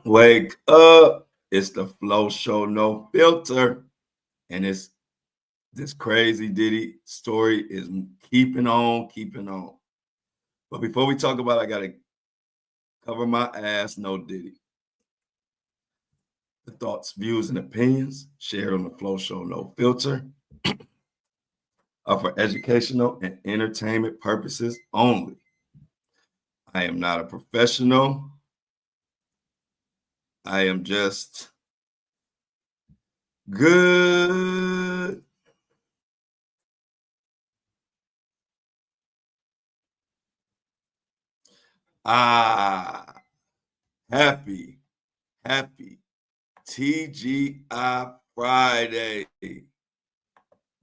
Wake up. It's the Flow Show, no filter. And it's this crazy Diddy story is keeping on, keeping on. But before we talk about it, I got to cover my ass, no Diddy. The thoughts, views, and opinions shared on the Flow Show, no filter, are for educational and entertainment purposes only. I am not a professional. I am just good. Ah, happy TGI Friday.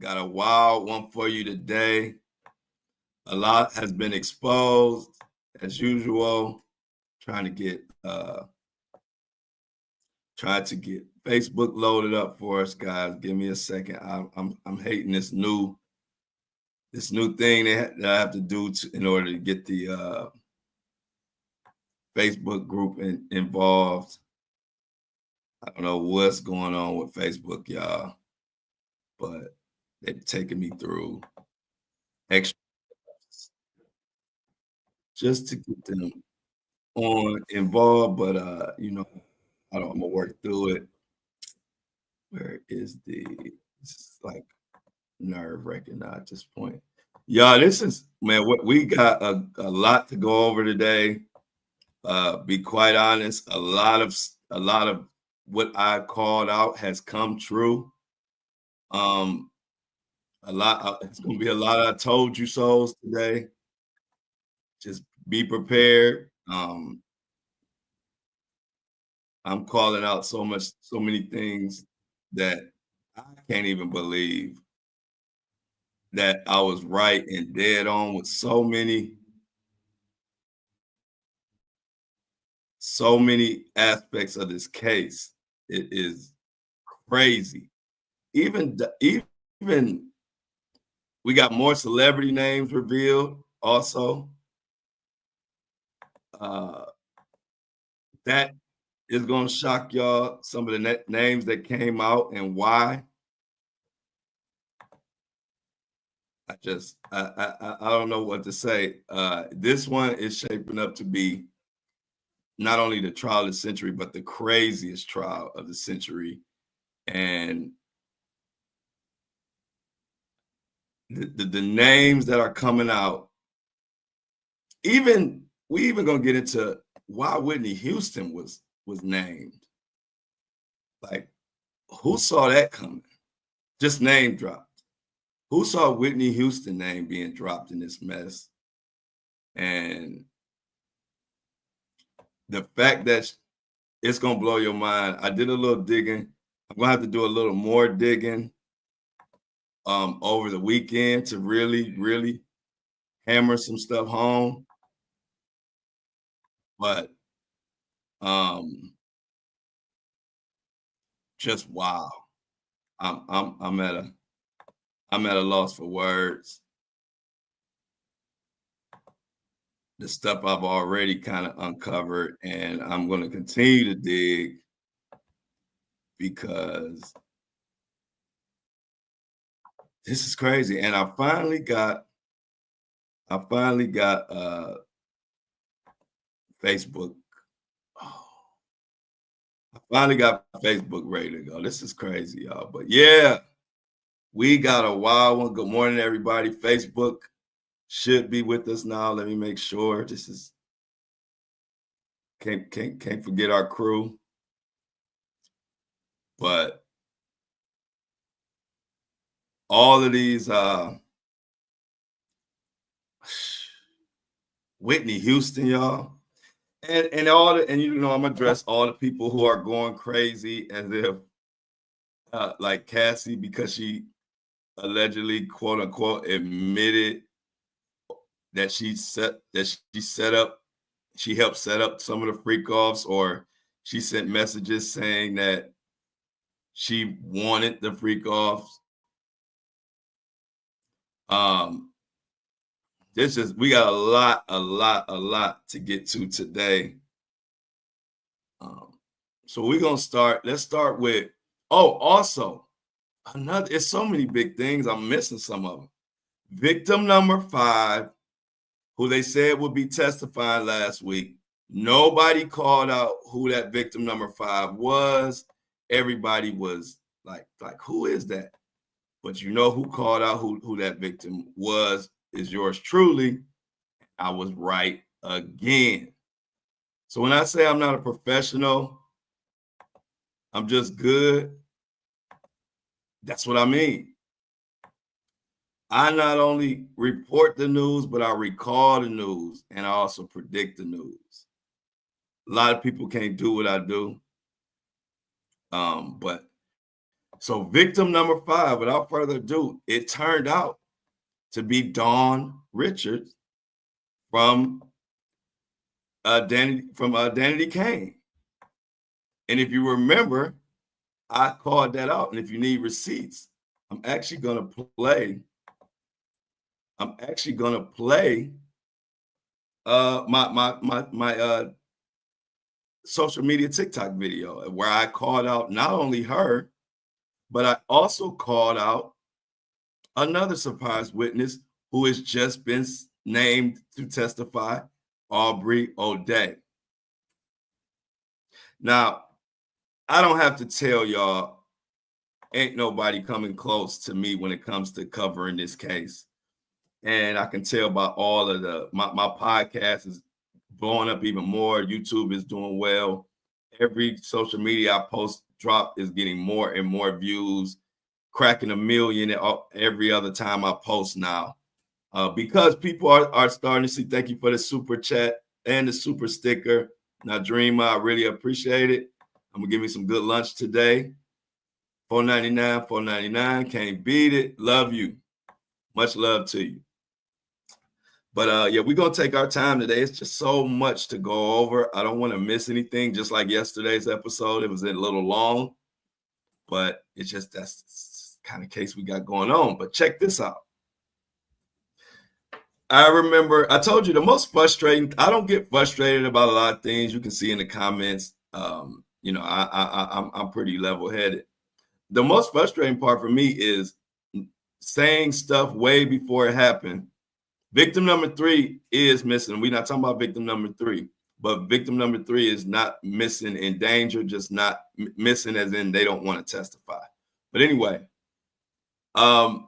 Got a wild one for you today. A lot has been exposed as usual. Trying to get Facebook loaded up for us, guys. Give me a second. I'm hating this new thing that I have to do in order to get the Facebook group involved. I don't know what's going on with Facebook, y'all, but they're taking me through extra just to get them involved. But I'm gonna work through it. Where is it's like nerve wracking at this point. Y'all, this is what we got a lot to go over today. Be quite honest, a lot of what I called out has come true. It's gonna be a lot of I told you so's today. Just be prepared. I'm calling out so many things that I can't even believe that I was right and dead on with so many aspects of this case. It is crazy. Even we got more celebrity names revealed also. That is going to shock y'all. Some of the names that came out and why. I don't know what to say. This one is shaping up to be not only the trial of the century, but the craziest trial of the century. And the names that are coming out, we even gonna get into why Whitney Houston was named. Like, who saw that coming? Just name dropped. Who saw Whitney Houston name being dropped in this mess? And the fact that it's gonna blow your mind. I did a little digging. I'm gonna have to do a little more digging over the weekend to really hammer some stuff home. But just wow. I'm at a loss for words. The stuff I've already kind of uncovered, and I'm going to continue to dig because this is crazy. And I finally got Facebook. Oh, I finally got Facebook ready to go. This is crazy, y'all. But yeah, we got a wild one. Good morning, everybody. Facebook should be with us now. Let me make sure. This is can't forget our crew. But all of these Whitney Houston, y'all. And I'm gonna address all the people who are going crazy as if like Cassie, because she allegedly quote unquote admitted that she helped set up some of the freak offs, or she sent messages saying that she wanted the freak offs. We got a lot to get to today. So we're gonna start. Let's start with, also another, it's so many big things. I'm missing some of them. Victim number 5, who they said would be testifying last week. Nobody called out who that victim number 5 was. Everybody was like, who is that? But you know who called out who that victim was is yours truly. I was right again. So when I say I'm not a professional, I'm just good, that's what I mean. I not only report the news, but I recall the news, and I also predict the news. A lot of people can't do what I do. But so victim number 5, without further ado, it turned out to be Dawn Richards from Danity Kane. And if you remember, I called that out. And if you need receipts, I'm actually gonna play my social media TikTok video where I called out not only her, but I also called out another surprise witness who has just been named to testify, Aubrey O'Day. Now, I don't have to tell y'all, ain't nobody coming close to me when it comes to covering this case. And I can tell by all of my podcast is blowing up even more. YouTube is doing well. Every social media I post drop is getting more and more views, cracking 1 million every other time I post now. Because people are starting to see, thank you for the super chat and the super sticker. Now, Dreamer, I really appreciate it. I'm gonna give me some good lunch today. $4.99, can't beat it. Love you. Much love to you. But yeah, we're gonna take our time today. It's just so much to go over. I don't want to miss anything, just like yesterday's episode. It was a little long, but it's just that's the kind of case we got going on. But check this out. I remember I told you the most frustrating. I don't get frustrated about a lot of things. You can see in the comments. I'm pretty level-headed. The most frustrating part for me is saying stuff way before it happened. Victim number 3 is missing. We're not talking about victim number 3, but victim number 3 is not missing in danger, just not missing as in they don't want to testify. But anyway, the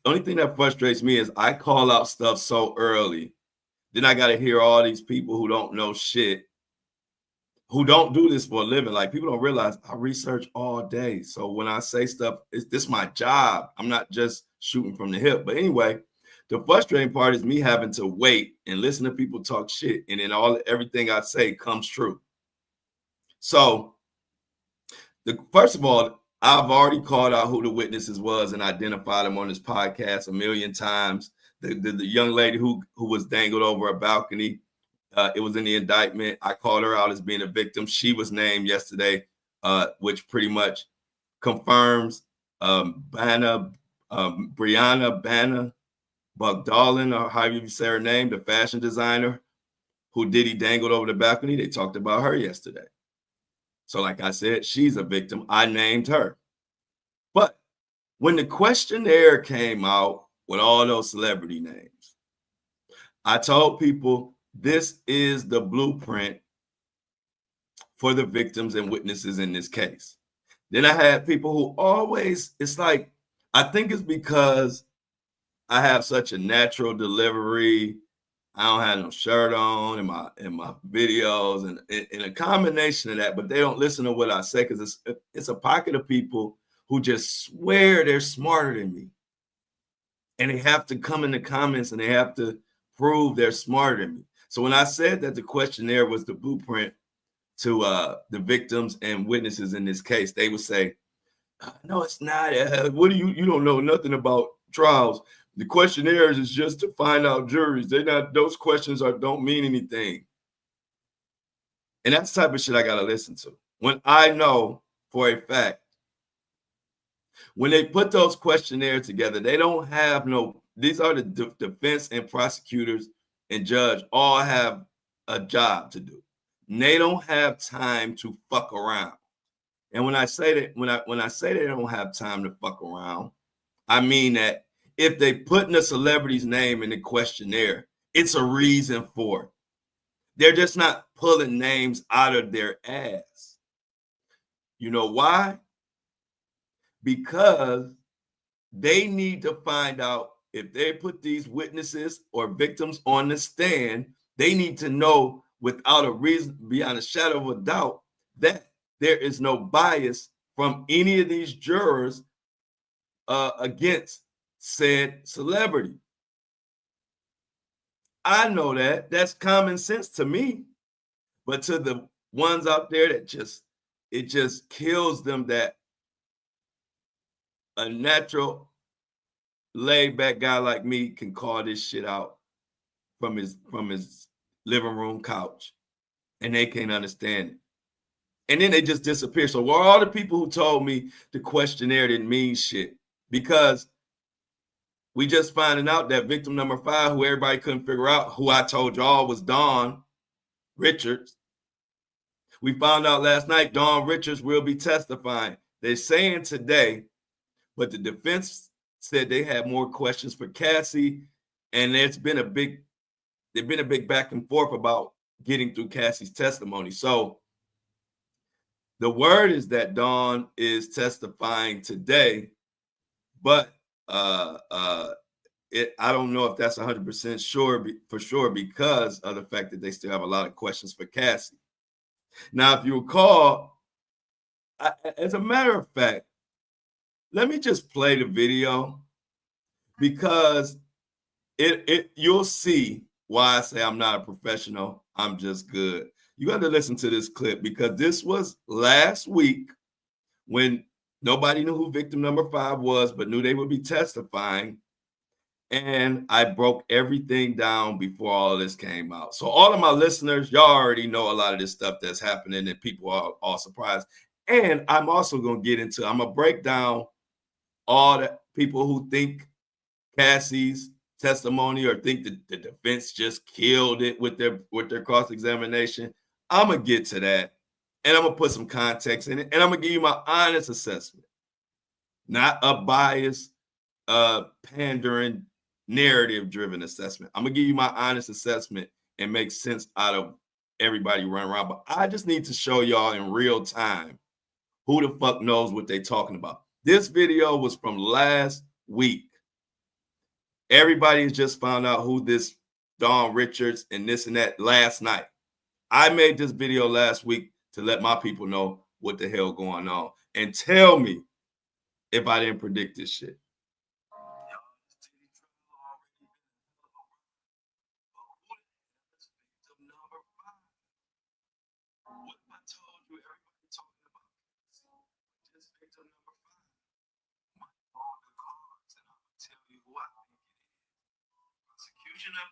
only thing that frustrates me is I call out stuff so early. Then I got to hear all these people who don't know shit, who don't do this for a living. Like, people don't realize I research all day. So when I say stuff, this is my job. I'm not just shooting from the hip. But anyway, the frustrating part is me having to wait and listen to people talk shit, and then everything I say comes true. So first of all, I've already called out who the witnesses was and identified them on this podcast 1 million times. The young lady who was dangled over a balcony, it was in the indictment. I called her out as being a victim. She was named yesterday, which pretty much confirms Brianna Banna Bugdalin, or however you say her name, the fashion designer who Diddy dangled over the balcony. They talked about her yesterday. So like I said, she's a victim. I named her. But when the questionnaire came out with all those celebrity names, I told people this is the blueprint for the victims and witnesses in this case. Then I had people who always, it's like, I think it's because I have such a natural delivery. I don't have no shirt on in my videos, and a combination of that, but they don't listen to what I say because it's a pocket of people who just swear they're smarter than me. And they have to come in the comments and they have to prove they're smarter than me. So when I said that the questionnaire was the blueprint to the victims and witnesses in this case, they would say, no, it's not. What do you don't know nothing about trials. The questionnaires is just to find out juries. Those questions don't mean anything. And that's the type of shit I gotta listen to. When I know for a fact, when they put those questionnaires together, they don't have these are the defense and prosecutors and judge all have a job to do. they don't have time to fuck around. And when I say that, when I say they don't have time to fuck around, I mean that if they put in a celebrity's name in the questionnaire, it's a reason for it. They're just not pulling names out of their ass. You know why? Because they need to find out if they put these witnesses or victims on the stand, they need to know without a reason, beyond a shadow of a doubt, that there is no bias from any of these jurors against said celebrity. I know that. That's common sense to me. But to the ones out there that it just kills them that a natural laid back guy like me can call this shit out from his living room couch, and they can't understand it. And then they just disappear. So were all the people who told me the questionnaire didn't mean shit, because we just finding out that victim number 5, who everybody couldn't figure out, who I told y'all was Dawn Richards. We found out last night Dawn Richards will be testifying. They're saying today, but the defense said they had more questions for Cassie, and there's been a big back and forth about getting through Cassie's testimony. So the word is that Dawn is testifying today, but I don't know if that's 100% sure for sure, because of the fact that they still have a lot of questions for Cassie. Now, if you recall, as a matter of fact, let me just play the video, because you'll see why I say I'm not a professional. I'm just good. You got to listen to this clip, because this was last week when nobody knew who victim number 5 was, but knew they would be testifying. And I broke everything down before all of this came out. So all of my listeners, y'all already know a lot of this stuff that's happening, and people are all surprised. And I'm also going to I'm going to break down all the people who think Cassie's testimony or think that the defense just killed it with their cross-examination. I'm going to get to that, and I'm going to put some context in it, and I'm going to give you my honest assessment, not a biased, pandering, narrative-driven assessment. I'm going to give you my honest assessment and make sense out of everybody running around. But I just need to show y'all in real time who the fuck knows what they're talking about. This video was from last week. Everybody has just found out who this Dawn Richards and this and that last night. I made this video last week to let my people know what the hell going on, and tell me if I didn't predict this shit.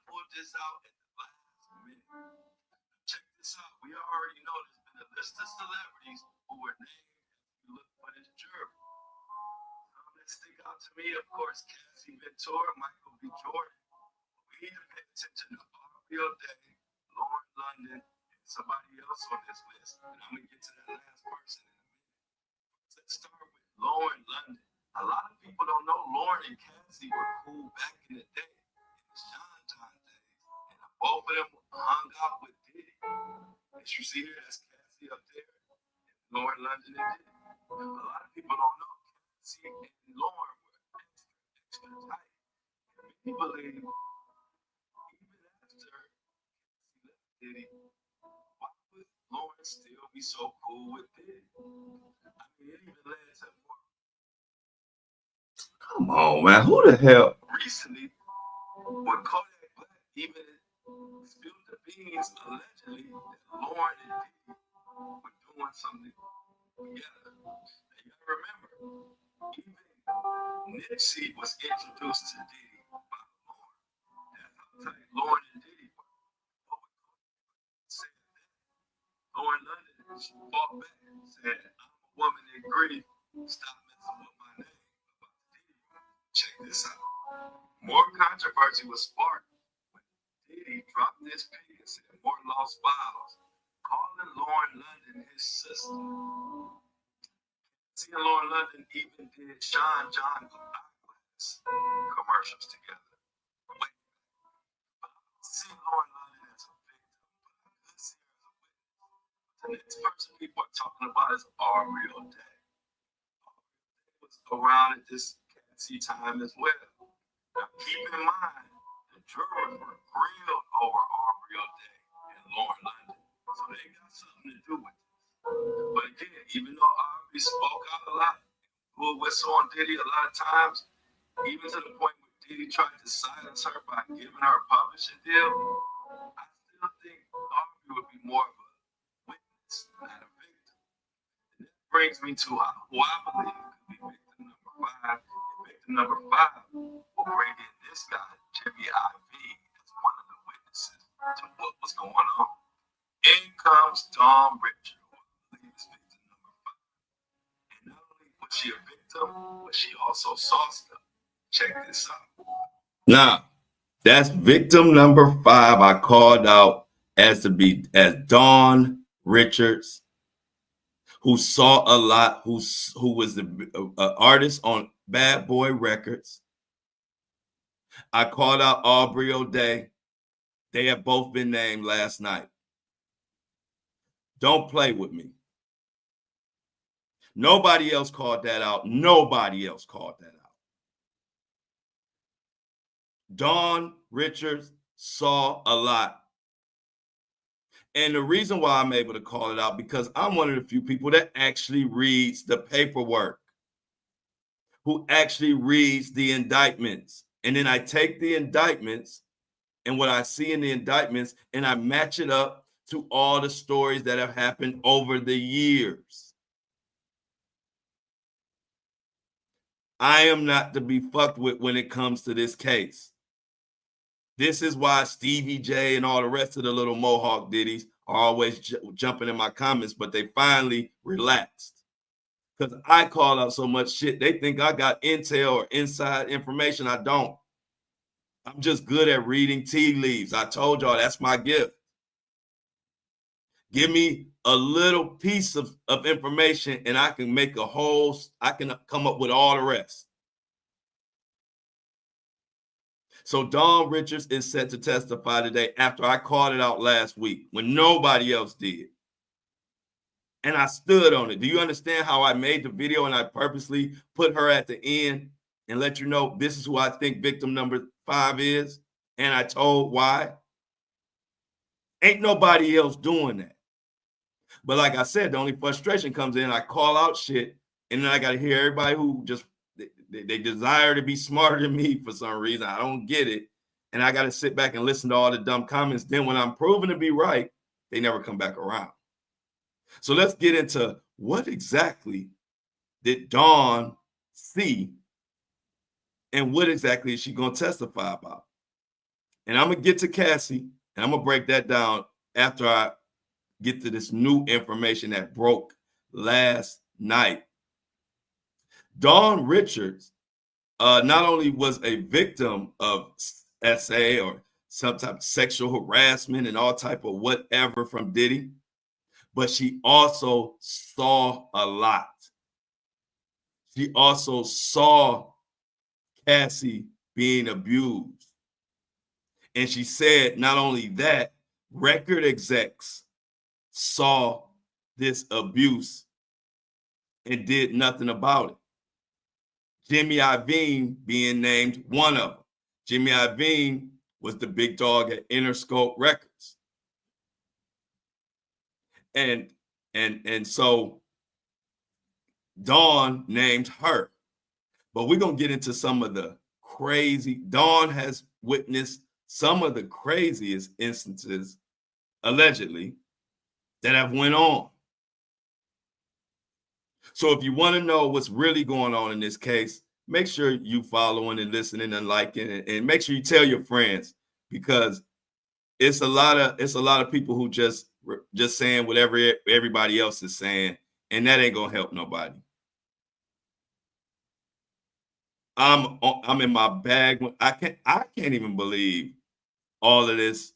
Pulled this out at the last minute. Check this out. We already know there's been a list of celebrities who were named as we look for this jury. Some that stick out to me, of course, Cassie Ventura, Michael B. Jordan. We need to pay attention to Real Day, Lauren London, and somebody else on this list. And I'm going to get to that last person in a minute. Let's start with Lauren London. A lot of people don't know Lauren and Cassie were cool back in the day, in the Sean John days. And both of them hung out with Diddy. As you see here, that's Cassie up there, and Lauren London and Diddy. A lot of people don't know Cassie and Lauren were extra tight. And many believe, even after Cassie left Diddy, why would Lauren still be so cool with Diddy? I mean, it even led to more. Come on, man. Who the hell? Recently, when Kodak Black even spilled the beans, allegedly, that Lauren and Diddy were doing something together. And you gotta remember, even Nipsey was introduced to Diddy by Lauren. That's how tight Lauren and Diddy were. But when Kodak said that, Lauren London, she fought back and said, I'm a woman in grief. Stop messing with my name about Diddy. Check this out. More controversy was sparked when Diddy dropped this pic and said more lost files, calling sister. See, Lauren London even did Sean John commercials together. Wait, see Lauren London as a victim, but I could see her as a witness. The next person people are talking about is Ariel Day. Was around at this Cassie time as well. Now keep in mind, the jurors were grilled over Ariel Day and Lauren London, so they got something to do with it. But again, even though Aubrey spoke out a lot, blew a whistle on Diddy a lot of times, even to the point where Diddy tried to silence her by giving her a publishing deal, I still think Aubrey would be more of a witness, not a victim. And that brings me to who I believe could be victim number five. And victim number five will bring in this guy, Jimmy IV, as one of the witnesses to what was going on. In comes Dawn Richard, who I believe is victim number five. And not only was she a victim, but she also saw stuff. Check this out. Now, that's victim number five. I called out as Dawn Richards, who saw a lot, who was the artist on Bad Boy Records. I called out Aubrey O'Day. They have both been named last night. Don't play with me. Nobody else called that out. Nobody else called that out. Dawn Richards saw a lot. And the reason why I'm able to call it out, because I'm one of the few people that actually reads the paperwork, who actually reads the indictments. And then I take the indictments and what I see in the indictments, and I match it up to all the stories that have happened over the years. I am not to be fucked with when it comes to this case. This is why Stevie J and all the rest of the little Mohawk Diddies are always jumping in my comments, but they finally relaxed. Because I call out so much shit, they think I got intel or inside information. I don't. I'm just good at reading tea leaves. I told y'all that's my gift. Give me a little piece of information and I can make I can come up with all the rest. So Dawn Richards is set to testify today after I called it out last week when nobody else did. And I stood on it. Do you understand how I made the video and I purposely put her at the end and let you know this is who I think victim number 5 is? And I told why. Ain't nobody else doing that. But like I said, the only frustration comes in, I call out shit, and then I got to hear everybody who just, they desire to be smarter than me for some reason. I don't get it. And I got to sit back and listen to all the dumb comments. Then when I'm proven to be right, they never come back around. So let's get into what exactly did Dawn see and what exactly is she going to testify about? And I'm going to get to Cassie, and I'm going to break that down after I get to this new information that broke last night. Dawn Richards not only was a victim of SA or some type of sexual harassment and all type of whatever from Diddy, but she also saw a lot. She also saw Cassie being abused. And she said not only that, record execs saw this abuse and did nothing about it. Jimmy Iovine being named one of them. Jimmy Iovine was the big dog at Interscope Records. And so Dawn named her. But we're going to get into some of the crazy. Dawn has witnessed some of the craziest instances, allegedly, that have went on. So if you want to know what's really going on in this case, make sure you following and listening and liking it, and make sure you tell your friends, because it's a lot of people who just saying whatever everybody else is saying, and that ain't gonna help nobody. I'm in my bag. I can't even believe all of this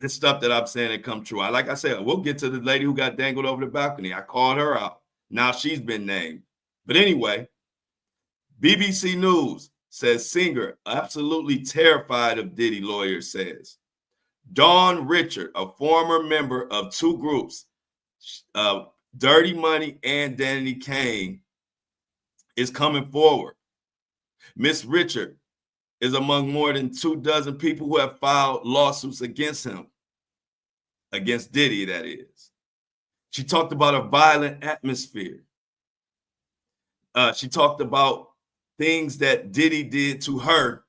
this stuff that I'm saying that come true. Like I said, we'll get to the lady who got dangled over the balcony. I called her out. Now she's been named. But anyway, BBC News says singer absolutely terrified of Diddy, lawyer says. Dawn Richard, a former member of two groups, Dirty Money and Danny Kane, is coming forward. Miss Richard is among more than 24 people who have filed lawsuits against him, against Diddy, that is. She talked about a violent atmosphere. She talked about things that Diddy did to her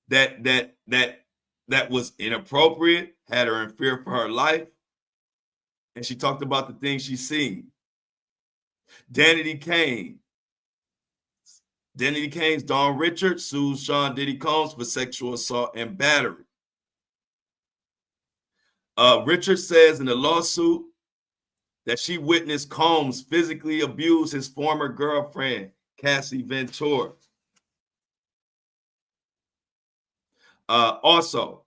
that was inappropriate, had her in fear for her life. And she talked about the things she's seen. Danny Kane's Dawn Richard sues Sean Diddy Combs for sexual assault and battery. Richard says in the lawsuit that she witnessed Combs physically abuse his former girlfriend, Cassie Ventura. Also,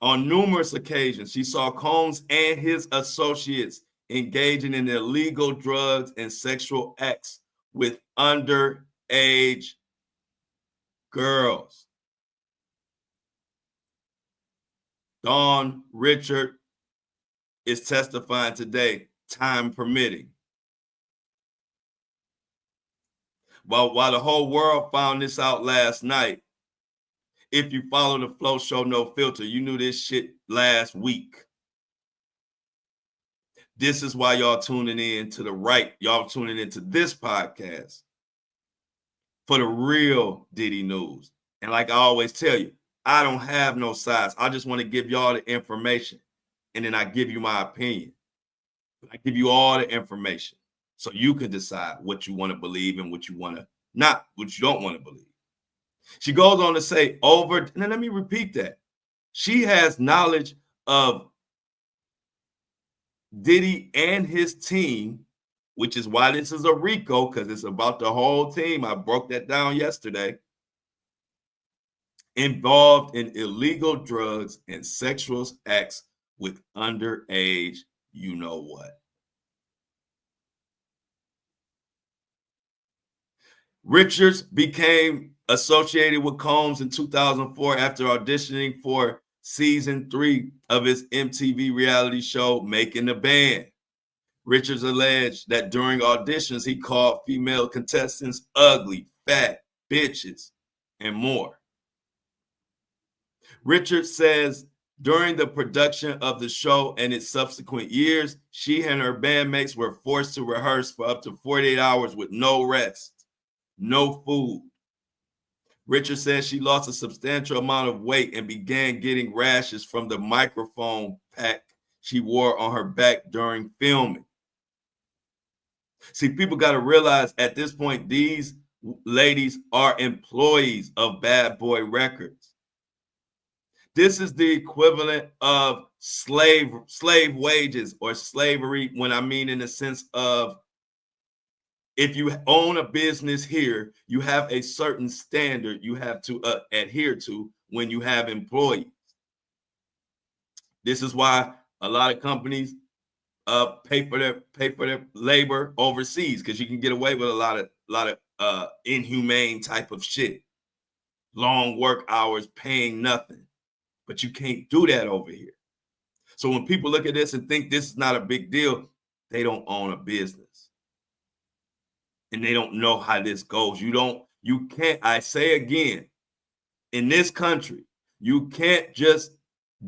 on numerous occasions, she saw Combs and his associates engaging in illegal drugs and sexual acts with underage girls. Dawn Richard is testifying today, time permitting. While the whole world found this out last night, if you follow the Flow Show No Filter, you knew this shit last week. This is why y'all tuning in to the right. Y'all tuning into this podcast for the real Diddy news. And like I always tell you, I don't have no sides. I just want to give y'all the information. And then I give you my opinion. I give you all the information so you can decide what you want to believe and what you want to not, what you don't want to believe. She goes on to say and then let me repeat that. She has knowledge of Diddy and his team, which is why this is a RICO, because it's about the whole team. I broke that down yesterday. Involved in illegal drugs and sexual acts with underage, you know what. Richards became associated with Combs in 2004 after auditioning for season 3 of his MTV reality show, Making the Band. Richards alleged that during auditions, he called female contestants ugly, fat, bitches, and more. Richards says during the production of the show and its subsequent years, she and her bandmates were forced to rehearse for up to 48 hours with no rest, no food. Richards says she lost a substantial amount of weight and began getting rashes from the microphone pack she wore on her back during filming. See, people got to realize at this point, these ladies are employees of Bad Boy Records. This is the equivalent of slave wages or slavery, when I mean in the sense of if you own a business here, you have a certain standard you have to adhere to when you have employees. This is why a lot of companies pay for their labor overseas, because you can get away with a lot of inhumane type of shit. Long work hours, paying nothing. But you can't do that over here. So when people look at this and think this is not a big deal, they don't own a business. And they don't know how this goes. You can't, I say again, in this country, you can't just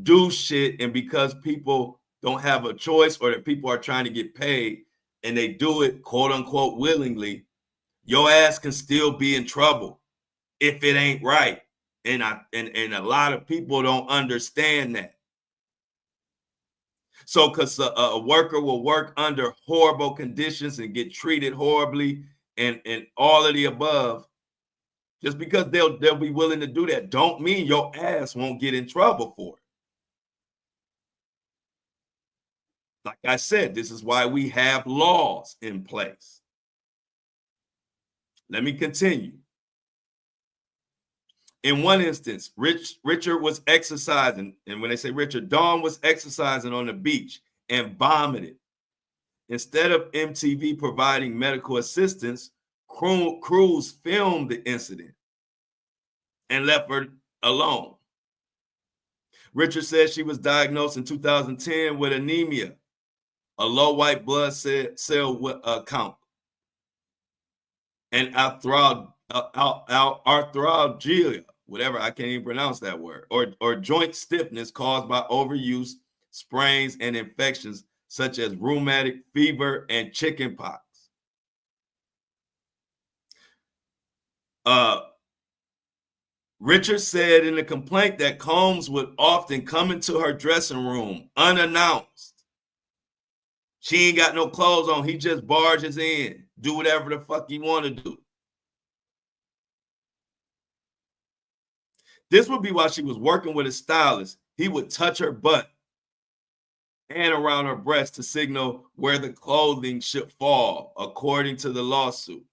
do shit and because people don't have a choice or that people are trying to get paid and they do it quote unquote willingly, your ass can still be in trouble if it ain't right. And a lot of people don't understand that. So because a worker will work under horrible conditions and get treated horribly and all of the above, just because they'll be willing to do that, don't mean your ass won't get in trouble for it. Like I said, this is why we have laws in place. Let me continue. In one instance, Richard was exercising, and when they say Richard, Dawn was exercising on the beach and vomited. Instead of MTV providing medical assistance, crews filmed the incident and left her alone. Richard said she was diagnosed in 2010 with anemia, a low white blood cell count, and arthralgia, whatever, I can't even pronounce that word, or joint stiffness caused by overuse, sprains, and infections such as rheumatic fever and chickenpox. Richard said in the complaint that Combs would often come into her dressing room unannounced. She ain't got no clothes on. He just barges in, do whatever the fuck he want to do. This would be while she was working with a stylist. He would touch her butt and around her breast to signal where the clothing should fall, according to the lawsuit.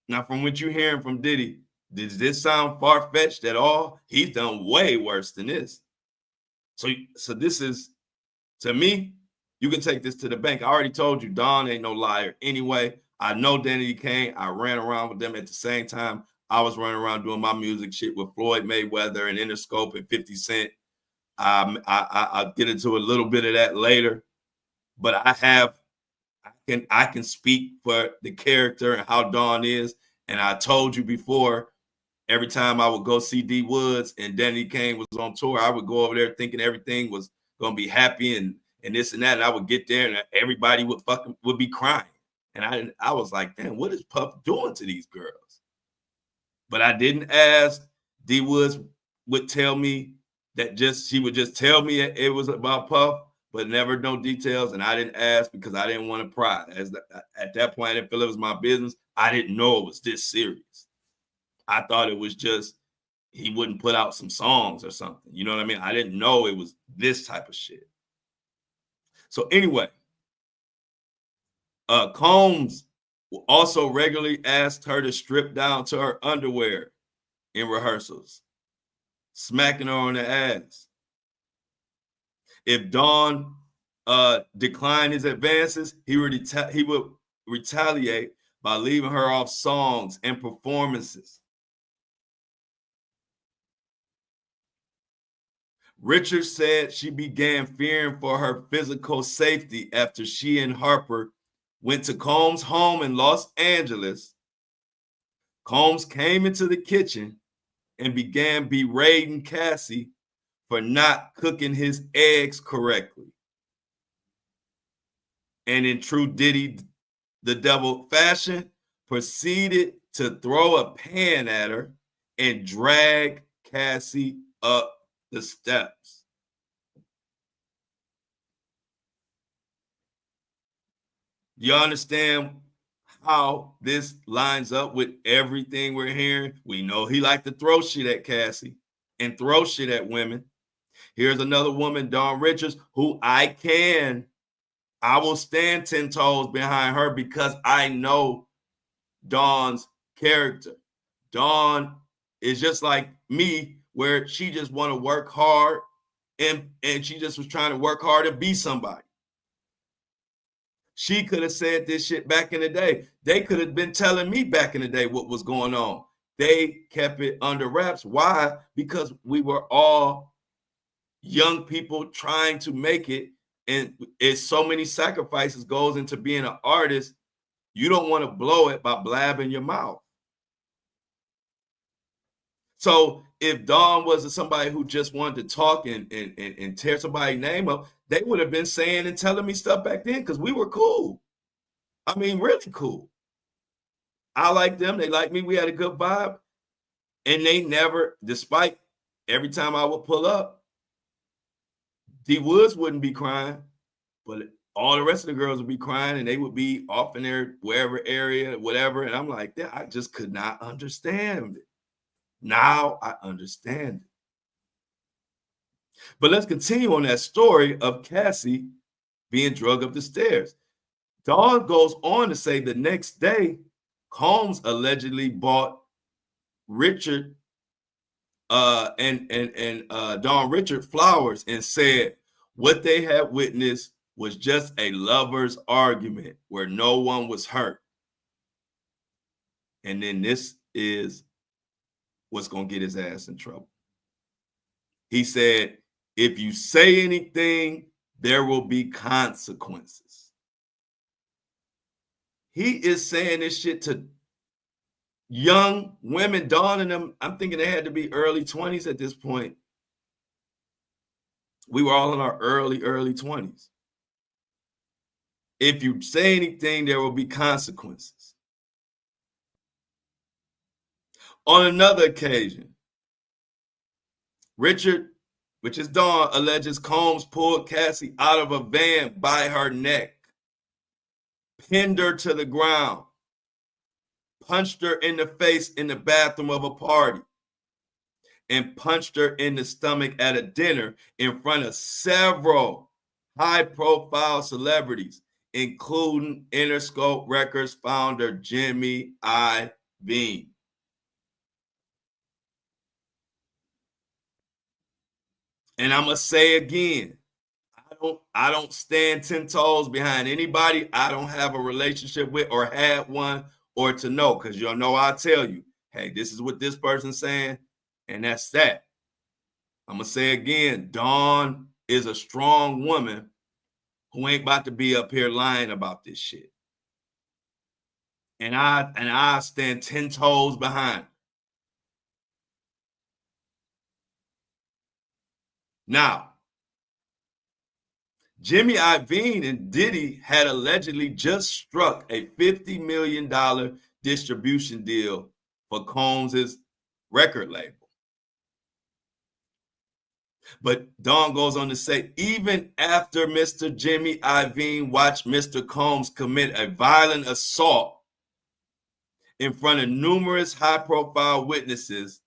Now, from what you're hearing from Diddy, does this sound far-fetched at all? He's done way worse than this. So this is, to me, you can take this to the bank. I already told you, Don ain't no liar. Anyway, I know Diddy Kane. I ran around with them at the same time. I was running around doing my music shit with Floyd Mayweather and Interscope and 50 Cent. I'll get into a little bit of that later, but I can speak for the character and how Dawn is. And I told you before, every time I would go see D Woods and Diddy Kane was on tour, I would go over there thinking everything was gonna be happy and this and that. And I would get there and everybody would be crying. And I was like, damn, what is Puff doing to these girls? But I didn't ask. D Woods would tell me that she would just tell me it was about Puff, but never no details. And I didn't ask because I didn't want to pry. At that point, I didn't feel it was my business. I didn't know it was this serious. I thought it was just he wouldn't put out some songs or something. You know what I mean? I didn't know it was this type of shit. So anyway, Combs also regularly asked her to strip down to her underwear in rehearsals, smacking her on the ass. If Dawn declined his advances, he would retaliate by leaving her off songs and performances. Richard said she began fearing for her physical safety after she and Harper went to Combs' home in Los Angeles. Combs came into the kitchen and began berating Cassie for not cooking his eggs correctly. And in true Diddy the Devil fashion, proceeded to throw a pan at her and drag Cassie up the steps. You understand how this lines up with everything we're hearing? We know he liked to throw shit at Cassie and throw shit at women. Here's another woman, Dawn Richards, who I will stand 10 toes behind her because I know Dawn's character. Dawn is just like me, where she just want to work hard and she just was trying to work hard to be somebody. She could have said this shit back in the day. They could have been telling me back in the day what was going on. They kept it under wraps. Why? Because we were all young people trying to make it, and it's so many sacrifices goes into being an artist. You don't want to blow it by blabbing your mouth. So if Dawn was somebody who just wanted to talk and tear somebody's name up, they would have been saying and telling me stuff back then because we were cool. I mean, really cool. I liked them. They liked me. We had a good vibe. And they never, despite every time I would pull up, D Woods wouldn't be crying, but all the rest of the girls would be crying and they would be off in their wherever area, whatever. And I'm like, yeah, I just could not understand it. Now I understand it. But let's continue on that story of Cassie being drugged up the stairs. Dawn goes on to say the next day, Combs allegedly bought Richard and Don Richard flowers and said what they had witnessed was just a lover's argument where no one was hurt. And then this is what's going to get his ass in trouble. He said, if you say anything, there will be consequences. He is saying this shit to young women, Dawn and them. I'm thinking they had to be early 20s at this point. We were all in our early 20s. If you say anything, there will be consequences. On another occasion, Richard, which is Dawn, alleges Combs pulled Cassie out of a van by her neck, pinned her to the ground, punched her in the face in the bathroom of a party, and punched her in the stomach at a dinner in front of several high-profile celebrities, including Interscope Records founder Jimmy Iovine. And I'm gonna say again, I don't stand 10 toes behind anybody I don't have a relationship with or had one or to know, because you'll know I'll tell you, hey, this is what this person's saying, and that's that. I'm gonna say again, Dawn is a strong woman who ain't about to be up here lying about this shit. And I stand 10 toes behind. Now, Jimmy Iovine and Diddy had allegedly just struck a $50 million distribution deal for Combs' record label. But Dawn goes on to say, even after Mr. Jimmy Iovine watched Mr. Combs commit a violent assault in front of numerous high-profile witnesses,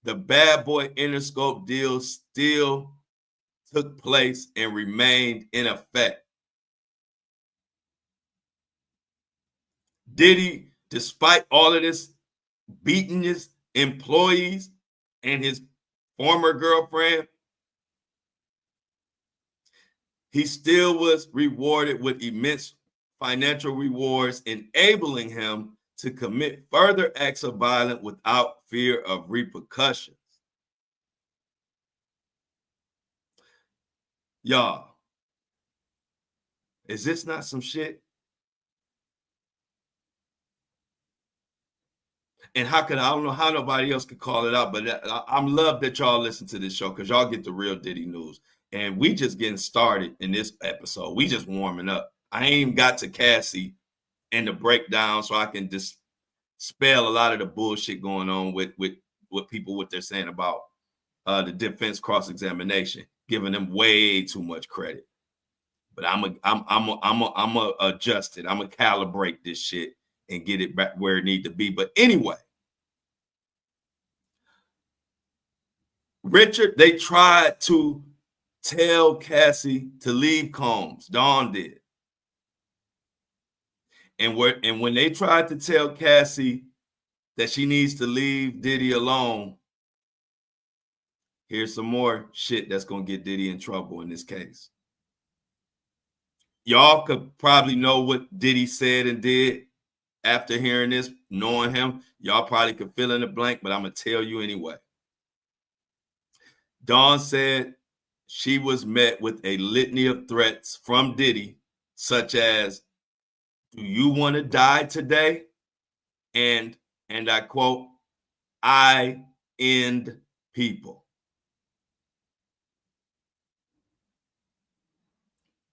the Bad Boy Interscope deal still took place and remained in effect. Diddy, despite all of this, beating his employees and his former girlfriend, he still was rewarded with immense financial rewards, enabling him to commit further acts of violence without fear of repercussions. Y'all, is this not some shit? And I don't know how nobody else could call it out, but I'm love that y'all listen to this show because y'all get the real Diddy news. And we just getting started in this episode. We just warming up. I ain't even got to Cassie and the breakdown so I can dispel a lot of the bullshit going on with people, what they're saying about the defense cross-examination, giving them way too much credit. But I'm a adjust it. I'm gonna calibrate this shit and get it back where it need to be. But anyway, Richard, they tried to tell Cassie to leave Combs. Dawn did. And when they tried to tell Cassie that she needs to leave Diddy alone, here's some more shit that's gonna get Diddy in trouble in this case. Y'all could probably know what Diddy said and did after hearing this, knowing him. Y'all probably could fill in the blank, but I'm gonna tell you anyway. Dawn said she was met with a litany of threats from Diddy, such as, do you want to die today? And I quote, I end people.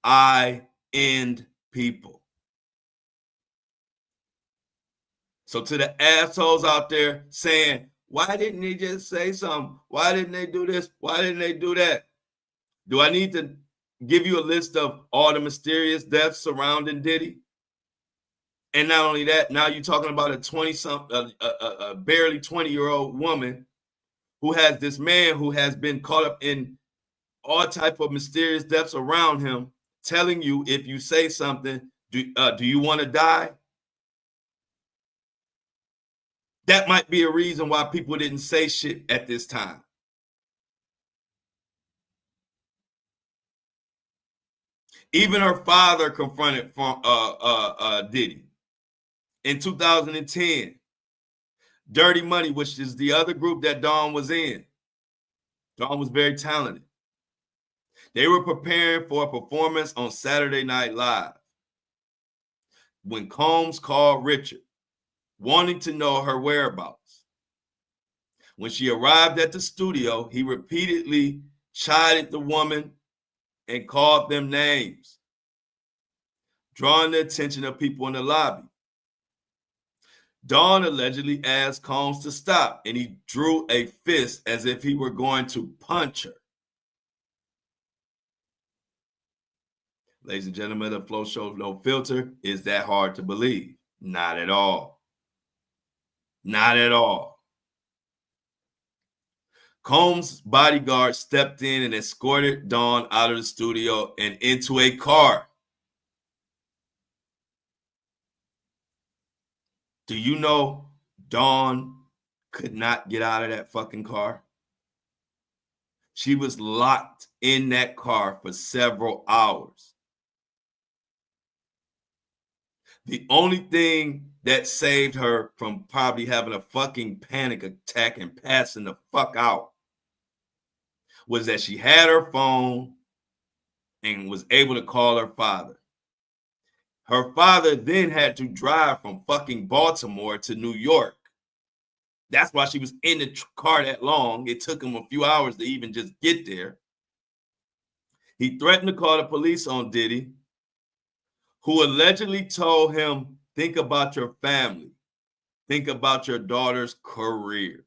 I end people. So to the assholes out there saying, why didn't they just say something? Why didn't they do this? Why didn't they do that? Do I need to give you a list of all the mysterious deaths surrounding Diddy? And not only that, now you're talking about a barely 20-year-old woman who has this man who has been caught up in all type of mysterious deaths around him, telling you if you say something, do you want to die? That might be a reason why people didn't say shit at this time. Even her father confronted Diddy in 2010. Dirty Money, which is the other group that Dawn was in. Dawn was very talented. They were preparing for a performance on Saturday Night Live when Combs called Richard, wanting to know her whereabouts. When she arrived at the studio, he repeatedly chided the woman and called them names, drawing the attention of people in the lobby. Dawn allegedly asked Combs to stop, and he drew a fist as if he were going to punch her. Ladies and gentlemen, the Flow Show No Filter. Is that hard to believe? Not at all. Not at all. Combs' bodyguard stepped in and escorted Dawn out of the studio and into a car. Do you know Dawn could not get out of that fucking car? She was locked in that car for several hours. The only thing that saved her from probably having a fucking panic attack and passing the fuck out was that she had her phone and was able to call her father. Her father then had to drive from fucking Baltimore to New York. That's why she was in the car that long. It took him a few hours to even just get there. He threatened to call the police on Diddy, who allegedly told him, think about your family. Think about your daughter's career.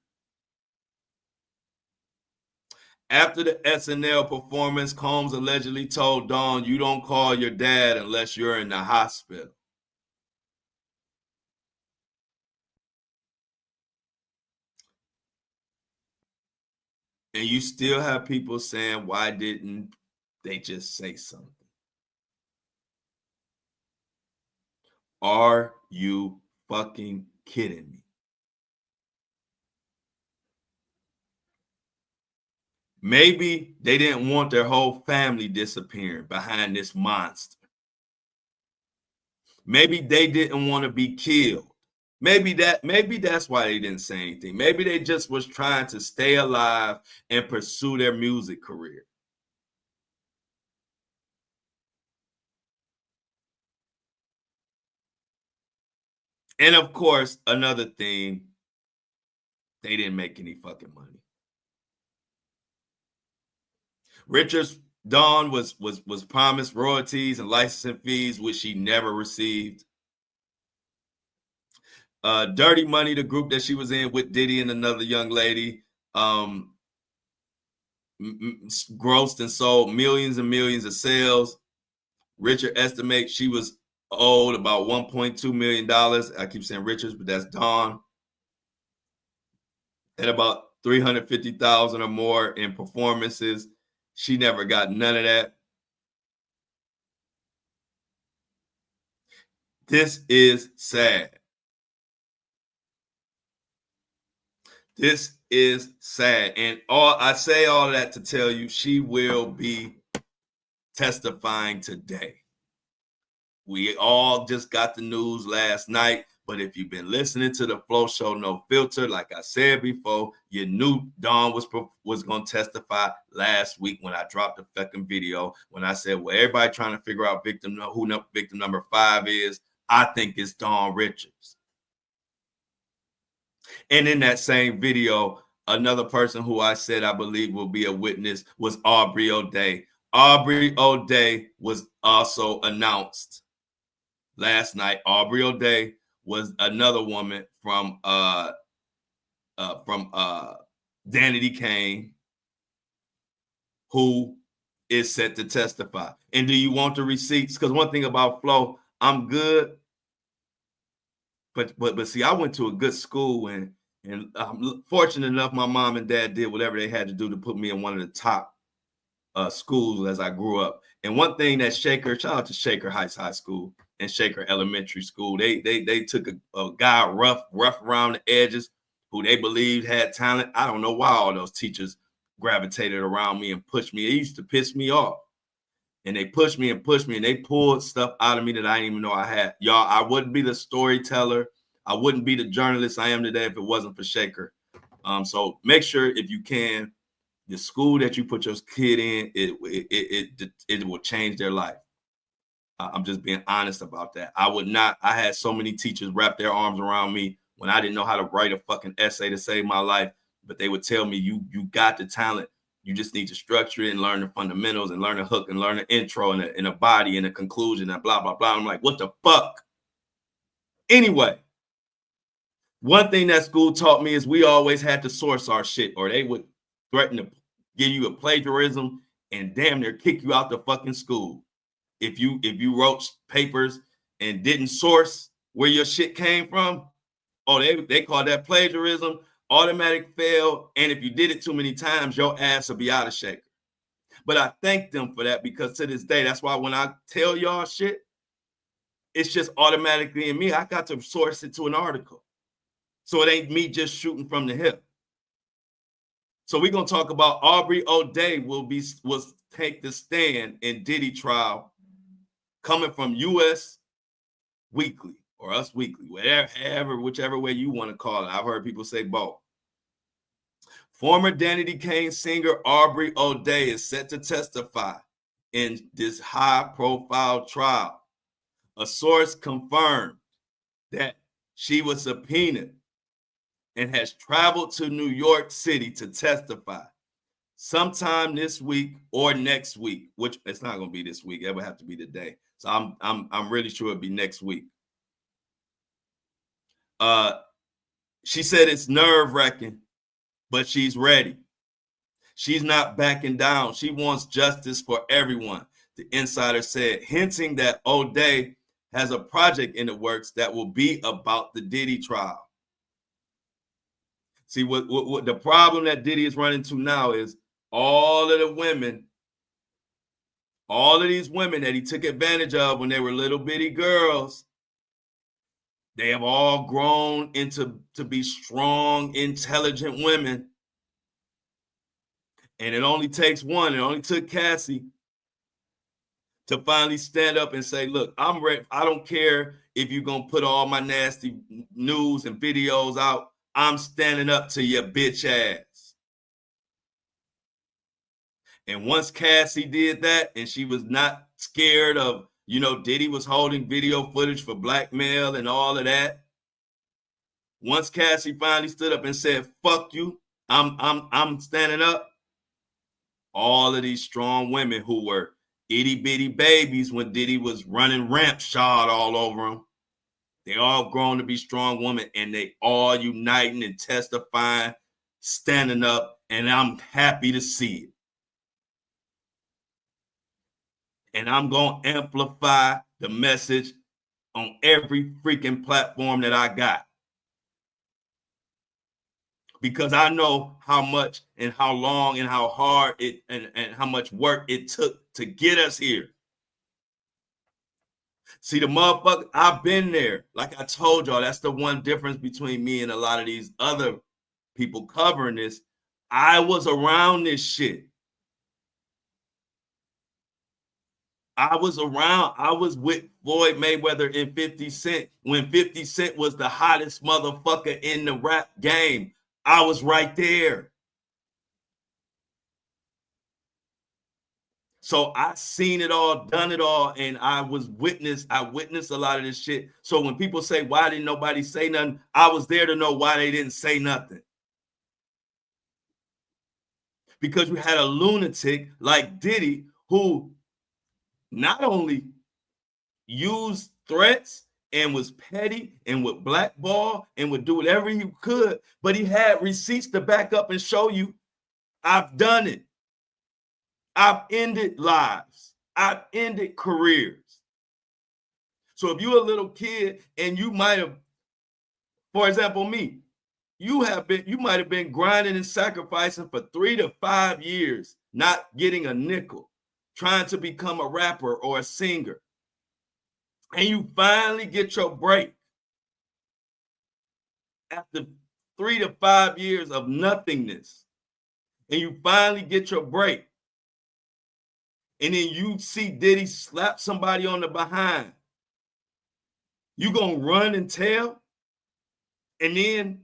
After the SNL performance, Combs allegedly told Dawn, you don't call your dad unless you're in the hospital. And you still have people saying, why didn't they just say something? Are you fucking kidding me? Maybe they didn't want their whole family disappearing behind this monster. Maybe they didn't want to be killed. Maybe that's why they didn't say anything. Maybe they just was trying to stay alive and pursue their music career. And of course, another thing, they didn't make any fucking money. Richard's Dawn was promised royalties and licensing fees, which she never received. Dirty Money, the group that she was in with Diddy and another young lady, grossed and sold millions and millions of sales. Richard estimates she was owed about $1.2 million. I keep saying Richards, but that's Dawn. And about $350,000 or more in performances. She never got none of that. This is sad. This is sad. And I say all that to tell you, she will be testifying today. We all just got the news last night, but if you've been listening to the Flow Show No Filter, like I said before, you knew Dawn was going to testify last week when I dropped the fucking video, when I said, well, everybody trying to figure out who victim number 5 is. I think it's Dawn Richards. And in that same video, another person who I said I believe will be a witness was Aubrey O'Day. Aubrey O'Day was also announced last night. Aubrey O'Day was another woman from Danity Kane who is set to testify. And do you want the receipts? Because one thing about Flo, I'm good. But see, I went to a good school and I'm fortunate enough my mom and dad did whatever they had to do to put me in one of the top schools as I grew up. And one thing that shout out to Shaker Heights High School in Shaker Elementary School. They took a guy rough around the edges who they believed had talent. I don't know why all those teachers gravitated around me and pushed me. It used to piss me off. And they pushed me and they pulled stuff out of me that I didn't even know I had. Y'all, I wouldn't be the storyteller. I wouldn't be the journalist I am today if it wasn't for Shaker. So make sure, if you can, the school that you put your kid in, it will change their life. I'm just being honest about that. I had so many teachers wrap their arms around me when I didn't know how to write a fucking essay to save my life, but they would tell me, you got the talent. You just need to structure it and learn the fundamentals and learn the hook and learn the intro and a body and a conclusion and blah, blah, blah. I'm like, what the fuck? Anyway, one thing that school taught me is we always had to source our shit, or they would threaten to give you a plagiarism and damn near kick you out the fucking school. If you wrote papers and didn't source where your shit came from, oh, they call that plagiarism, automatic fail. And if you did it too many times, your ass will be out of Shaker. But I thank them for that, because to this day, that's why when I tell y'all shit, it's just automatically in me. I got to source it to an article. So it ain't me just shooting from the hip. So we're going to talk about Aubrey O'Day will take the stand in Diddy trial, coming from US Weekly or Us Weekly, whichever way you want to call it. I've heard people say both. Former Danity Kane singer Aubrey O'Day is set to testify in this high-profile trial. A source confirmed that she was subpoenaed and has traveled to New York City to testify sometime this week or next week, which it's not going to be this week. It would have to be today. So I'm really sure it'll be next week. She said it's nerve-wracking, but she's ready. She's not backing down. She wants justice for everyone, the insider said, hinting that O'Day has a project in the works that will be about the Diddy trial. See, what the problem that Diddy is running into now is all of the women, all of these women that he took advantage of when they were little bitty girls, they have all grown into to be strong, intelligent women. And it only takes one. It only took Cassie to finally stand up and say, look, I'm ready. I don't care if you're going to put all my nasty news and videos out. I'm standing up to your bitch ass. And once Cassie did that, and she was not scared of, Diddy was holding video footage for blackmail and all of that. Once Cassie finally stood up and said, fuck you, I'm standing up, all of these strong women who were itty bitty babies when Diddy was running ramp shot all over them, they all grown to be strong women, and they all uniting and testifying, standing up, and I'm happy to see it. And I'm going to amplify the message on every freaking platform that I got. Because I know how much and how long and how hard it and how much work it took to get us here. See, the motherfucker, I've been there. Like I told y'all, that's the one difference between me and a lot of these other people covering this. I was around this shit. I was with Floyd Mayweather and 50 Cent when 50 Cent was the hottest motherfucker in the rap game. I was right there. So I seen it all, done it all, and I witnessed a lot of this shit. So when people say, why didn't nobody say nothing? I was there to know why they didn't say nothing. Because you had a lunatic like Diddy who not only used threats and was petty and would blackball and would do whatever he could, but he had receipts to back up and show you, I've done it. I've ended lives. I've ended careers. So if you're a little kid and you might have, for example, me, you might have been grinding and sacrificing for 3 to 5 years, not getting a nickel, trying to become a rapper or a singer. and you finally get your break after 3 to 5 years of nothingness, and you finally get your break, and then you see Diddy slap somebody on the behind, you gonna run and tell? And then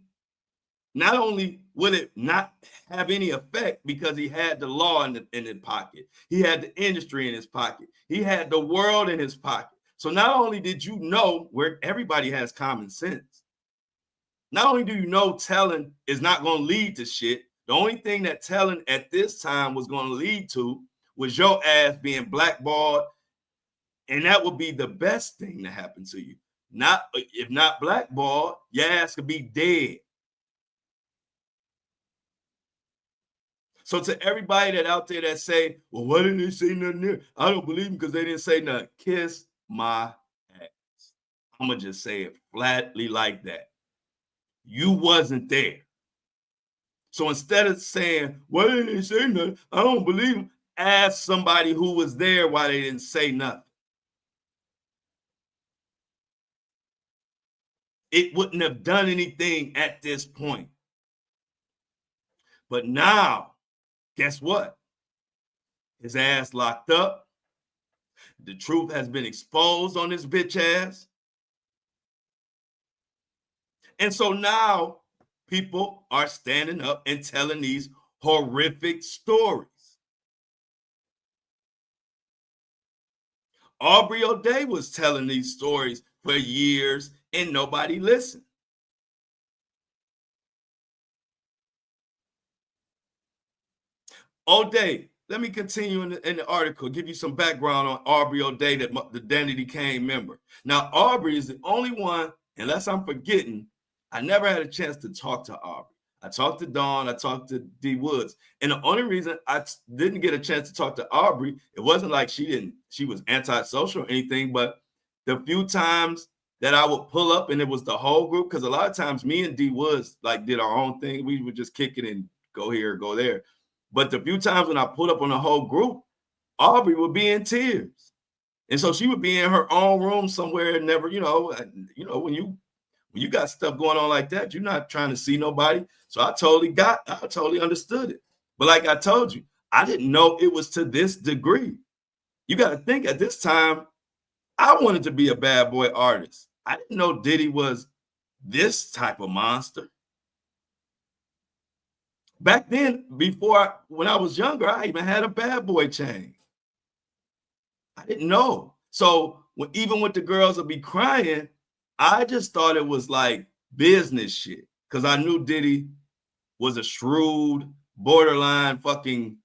not only would it not have any effect because he had the law in his pocket, he had the industry in his pocket, he had the world in his pocket. So not only did you know, where everybody has common sense, not only do you know telling is not going to lead to shit, the only thing that telling at this time was going to lead to was your ass being blackballed, and that would be the best thing to happen to you. Not if not blackballed, your ass could be dead. So to everybody that out there that say, well, why didn't they say nothing there? I don't believe them because they didn't say nothing. Kiss my ass. I'm going to just say it flatly like that. You wasn't there. So instead of saying, why didn't they say nothing? I don't believe them. Ask somebody who was there why they didn't say nothing. It wouldn't have done anything at this point. But now, guess what? His ass locked up. The truth has been exposed on his bitch ass. And so now people are standing up and telling these horrific stories. Aubrey O'Day was telling these stories for years and nobody listened. O'Day, let me continue in the article, give you some background on Aubrey O'Day, the Danity Kane member. Now, Aubrey is the only one, unless I'm forgetting, I never had a chance to talk to Aubrey. I talked to Dawn, I talked to D Woods. And the only reason I didn't get a chance to talk to Aubrey, it wasn't like she was antisocial or anything, but the few times that I would pull up and it was the whole group, because a lot of times me and D Woods like did our own thing. We would just kick it and go here, go there. But the few times when I pulled up on the whole group, Aubrey would be in tears. And so she would be in her own room somewhere and never, when you got stuff going on like that, you're not trying to see nobody. So I totally understood it. But like I told you, I didn't know it was to this degree. You got to think at this time, I wanted to be a bad boy artist. I didn't know Diddy was this type of monster. Back then, when I was younger, I even had a bad boy chain. I didn't know. So even with the girls would be crying, I just thought it was like business shit because I knew Diddy was a shrewd, borderline fucking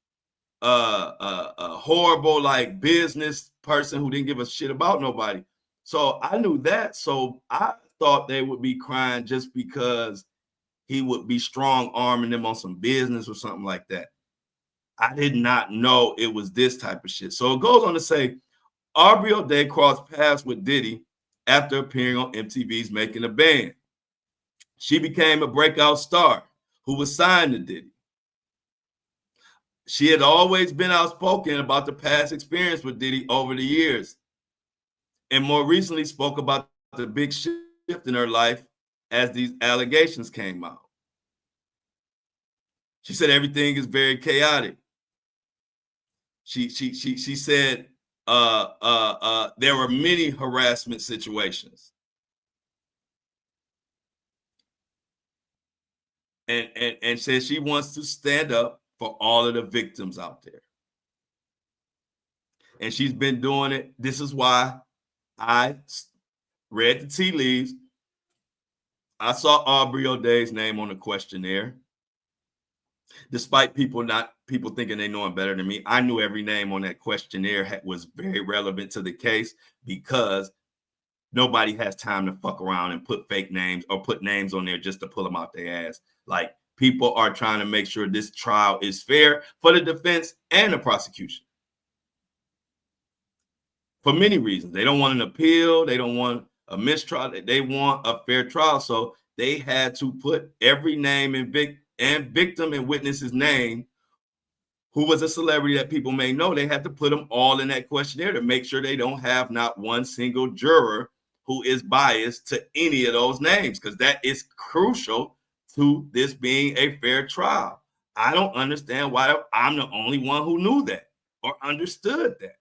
a horrible like business person who didn't give a shit about nobody. So I knew that. So I thought they would be crying just because he would be strong arming them on some business or something like that. I did not know it was this type of shit. So it goes on to say, Aubrey O'Day crossed paths with Diddy after appearing on MTV's Making a Band. She became a breakout star who was signed to Diddy. She had always been outspoken about the past experience with Diddy over the years, and more recently spoke about the big shift in her life as these allegations came out. She said everything is very chaotic. She said there were many harassment situations. And says she wants to stand up for all of the victims out there. And she's been doing it. This is why I read the tea leaves. I saw Aubrey O'Day's name on the questionnaire. Despite people thinking they know him better than me, I knew every name on that questionnaire was very relevant to the case because nobody has time to fuck around and put fake names or put names on there just to pull them out their ass. Like, people are trying to make sure this trial is fair for the defense and the prosecution. For many reasons. They don't want an appeal. They don't want a mistrial. They want a fair trial. So they had to put every name and victim and witness's name who was a celebrity that people may know, they had to put them all in that questionnaire to make sure they don't have not one single juror who is biased to any of those names, because that is crucial to this being a fair trial. I don't understand why I'm the only one who knew that or understood that.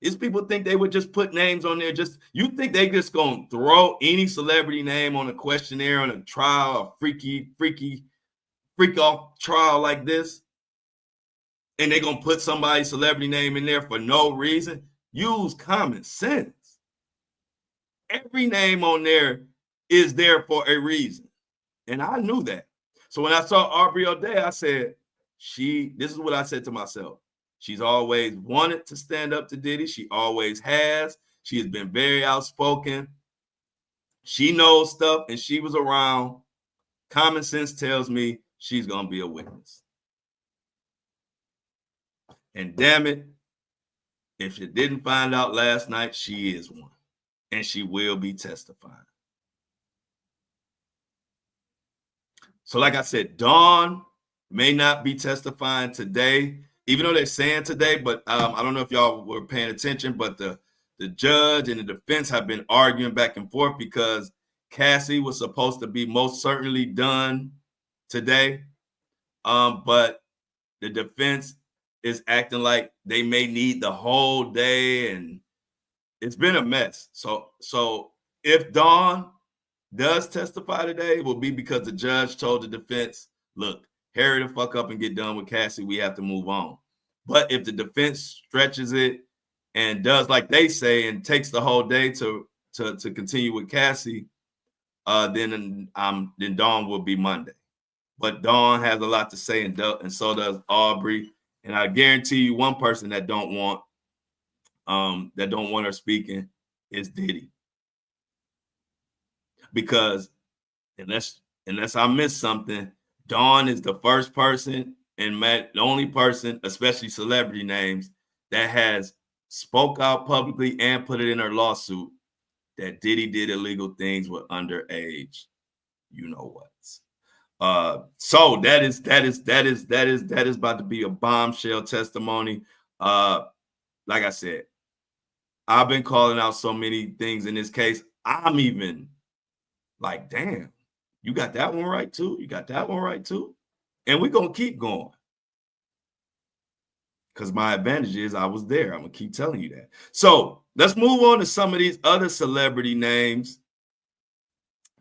These people think they would just put names on there. You think they just gonna throw any celebrity name on a questionnaire on a trial, a freak off trial like this, and they're gonna put somebody's celebrity name in there for no reason? Use common sense. Every name on there is there for a reason, and I knew that. So when I saw Aubrey O'Day, I said, this is what I said to myself. She's always wanted to stand up to Diddy. She always has. She has been very outspoken. She knows stuff, and she was around. Common sense tells me she's going to be a witness. And damn it, if you didn't find out last night, she is one. And she will be testifying. So like I said, Dawn may not be testifying today, even though they're saying today, but I don't know if y'all were paying attention, but the judge and the defense have been arguing back and forth because Cassie was supposed to be most certainly done today, but the defense is acting like they may need the whole day, and it's been a mess. So if Dawn does testify today, it will be because the judge told the defense, look, hurry the fuck up and get done with Cassie. We have to move on. But if the defense stretches it and does like they say and takes the whole day to continue with Cassie, then Dawn will be Monday. But Dawn has a lot to say, and so does Aubrey. And I guarantee you, one person that don't want her speaking is Diddy. Because unless I miss something, Dawn is the first person and the only person, especially celebrity names, that has spoke out publicly and put it in her lawsuit that Diddy did illegal things with underage, you know what. So that is about to be a bombshell testimony. Like I said, I've been calling out so many things in this case. I'm even like, damn, you got that one right too. You got that one right too. And we're going to keep going. Because my advantage is I was there. I'm going to keep telling you that. So let's move on to some of these other celebrity names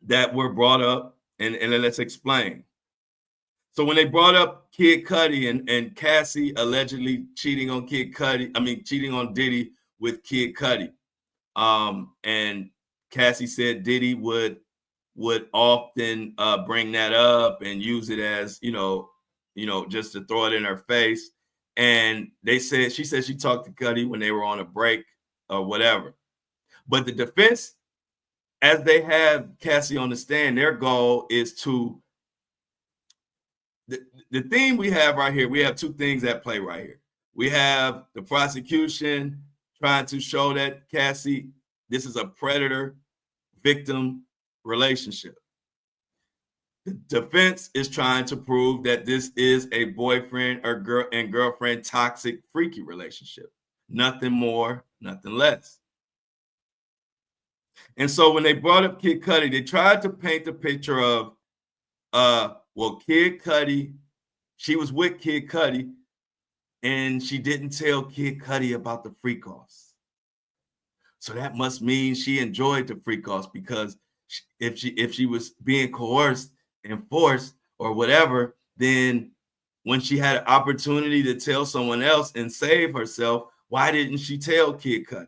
that were brought up, and let's explain. So when they brought up Kid Cudi and Cassie allegedly cheating on Diddy with Kid Cudi, and Cassie said Diddy would often bring that up and use it as, just to throw it in her face. And she said she talked to Cudi when they were on a break or whatever. But the defense, as they have Cassie on the stand, their goal is to, the theme we have right here, we have two things at play right here. We have the prosecution trying to show that Cassie, this is a predator-victim relationship. The defense is trying to prove that this is a boyfriend or girlfriend toxic, freaky relationship. Nothing more, nothing less. And so when they brought up Kid Cudi, they tried to paint the picture of, Kid Cudi, she was with Kid Cudi, and she didn't tell Kid Cudi about the freak-offs. So that must mean she enjoyed the freak-offs, because if she was being coerced and forced or whatever, then when she had an opportunity to tell someone else and save herself, why didn't she tell Kid Cudi?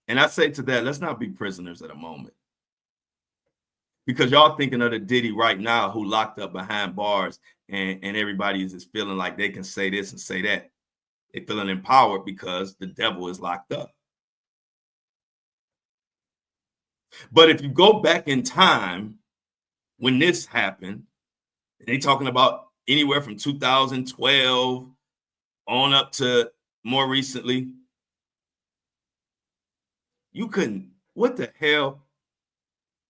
And I say to that, let's not be prisoners at a moment. Because y'all thinking of the Diddy right now who locked up behind bars, and everybody is just feeling like they can say this and say that. They're feeling empowered because the devil is locked up. But if you go back in time when this happened, and they talking about anywhere from 2012 on up to more recently, you couldn't, what the hell?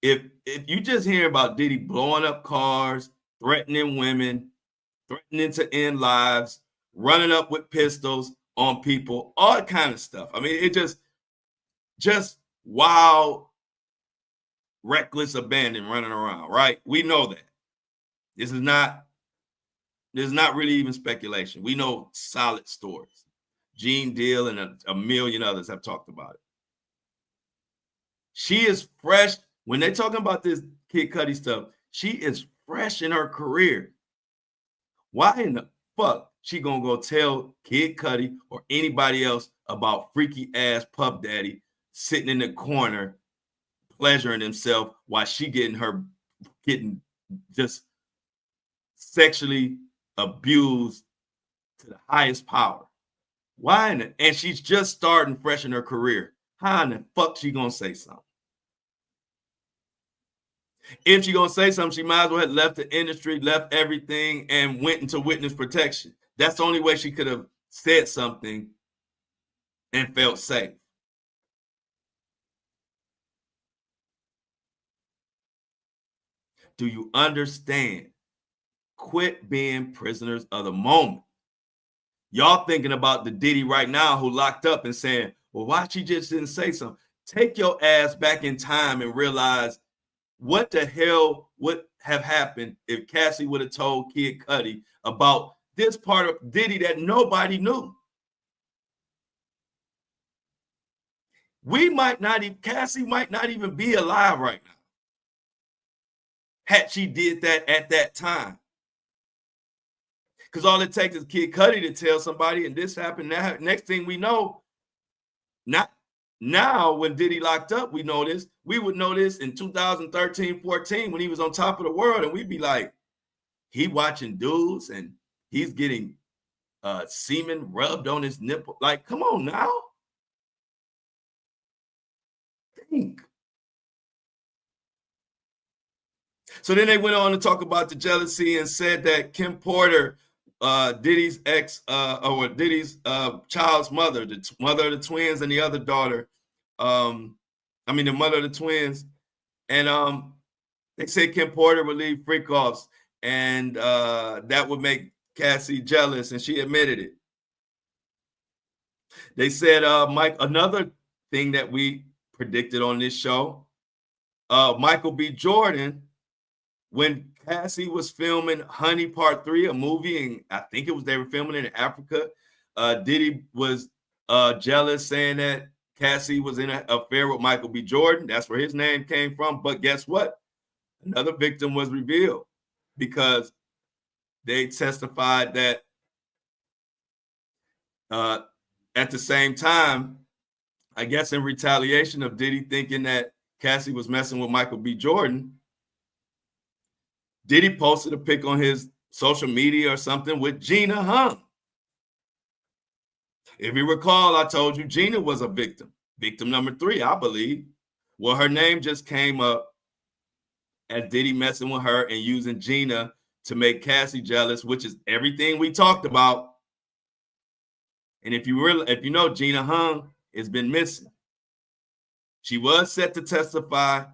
If if you just hear about Diddy blowing up cars, threatening women, threatening to end lives, running up with pistols on people, all kind of stuff. I mean, it just wild, reckless abandon running around, right? We know that. This is not really even speculation. We know solid stories. Gene Deal and a million others have talked about it. She is fresh. When they're talking about this Kid Cudi stuff, she is fresh in her career. Why in the fuck she gonna go tell Kid Cudi or anybody else about freaky ass Puff Daddy sitting in the corner pleasuring himself while she getting just sexually abused to the highest power? Why in the, and she's just starting fresh in her career. How in the fuck she gonna say something? If she gonna say something, she might as well have left the industry, left everything, and went into witness protection. That's the only way she could have said something and felt safe. Do you understand? Quit being prisoners of the moment. Y'all thinking about the Diddy right now who locked up and saying, well, why she just didn't say something? Take your ass back in time and realize what the hell would have happened if Cassie would have told Kid Cudi about this part of Diddy that nobody knew. Cassie might not even be alive right now had she did that at that time. Because all it takes is Kid Cudi to tell somebody, and this happened. Now, next thing we know, not now when Diddy locked up, we know this. We would know this in 2013, 14 when he was on top of the world, and we'd be like, he watching dudes and he's getting semen rubbed on his nipple. Like, come on now. Think. So then they went on to talk about the jealousy and said that Kim Porter, Diddy's or Diddy's child's mother, the mother of the twins and the other daughter, the mother of the twins, and they said Kim Porter would leave freak-offs, and that would make Cassie jealous, and she admitted it. They said, Mike, another thing that we predicted on this show, Michael B. Jordan, when Cassie was filming Honey Part 3, a movie, and I think they were filming it in Africa, Diddy was jealous, saying that Cassie was in an affair with Michael B. Jordan. That's where his name came from. But guess what? Another victim was revealed because they testified that at the same time, I guess in retaliation of Diddy thinking that Cassie was messing with Michael B. Jordan, Diddy posted a pic on his social media or something with Gina Hung. If you recall, I told you Gina was a victim number 3, I believe. Well, her name just came up as Diddy messing with her and using Gina to make Cassie jealous, which is everything we talked about. And if you know, Gina Hung has been missing. She was set to testify,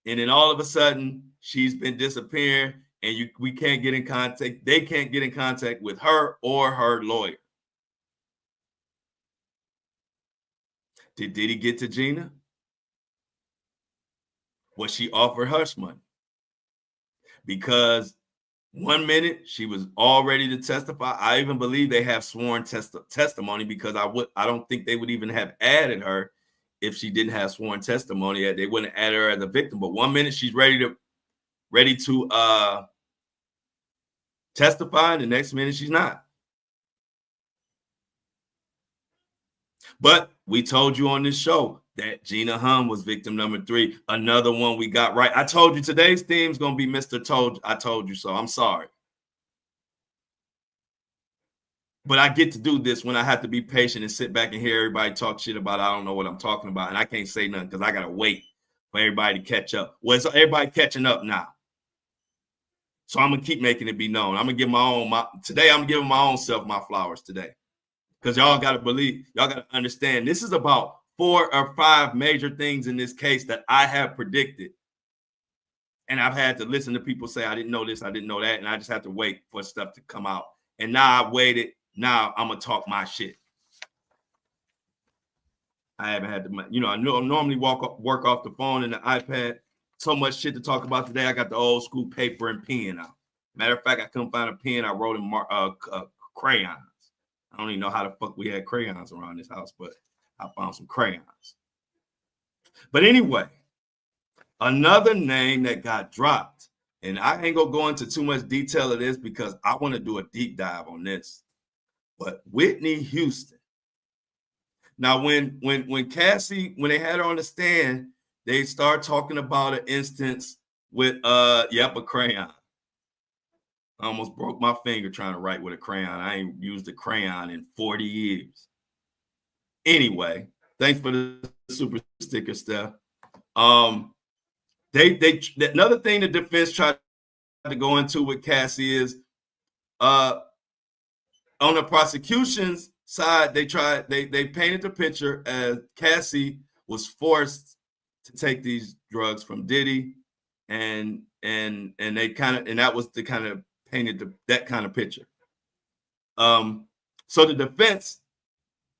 and then all of a sudden she's been disappearing, and we can't get in contact. They can't get in contact with her or her lawyer. Did Diddy get to Gina? Was she offered hush money? Because 1 minute she was all ready to testify. I even believe they have sworn testimony, because I don't think they would even have added her if she didn't have sworn testimony. They wouldn't add her as a victim. But 1 minute she's ready to testify, and the next minute she's not. But we told you on this show that Gina Hung was victim number 3. Another one we got right. I told you today's theme is going to be Mr. I told you so. I'm sorry. But I get to do this when I have to be patient and sit back and hear everybody talk shit about I don't know what I'm talking about. And I can't say nothing because I got to wait for everybody to catch up. Well, it's everybody catching up now. So I'm going to keep making it be known. I'm going to give today I'm giving my own self my flowers today. Because y'all got to believe, y'all got to understand, this is about 4 or 5 major things in this case that I have predicted And I've had to listen to people say, I didn't know this, I didn't know that. And I just have to wait for stuff to come out. And now I waited. Now I'm going to talk my shit. I haven't had to, I normally work off the phone and the iPad. So much shit to talk about today. I got the old school paper and pen out. Matter of fact, I couldn't find a pen. I wrote in crayons. I don't even know how the fuck we had crayons around this house, but I found some crayons. But anyway, another name that got dropped, and I ain't gonna go into too much detail of this because I want to do a deep dive on this. But Whitney Houston. Now, when Cassie, when they had her on the stand, they start talking about an instance with a crayon. I almost broke my finger trying to write with a crayon. I ain't used a crayon in 40 years. Anyway, thanks for the super sticker stuff. Another thing the defense tried to go into with Cassie is on the prosecution's side, they painted the picture as Cassie was forced to take these drugs from Diddy, and they kind of, and that was the kind of painted that kind of picture. So the defense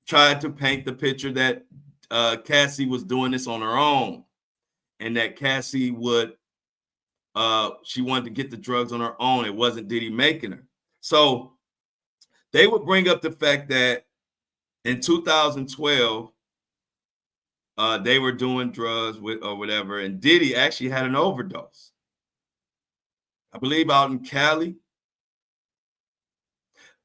tried to paint the picture that Cassie was doing this on her own, and that Cassie would she wanted to get the drugs on her own. It wasn't Diddy making her. So they would bring up the fact that in 2012 they were doing drugs with or whatever, and Diddy actually had an overdose, I believe out in Cali.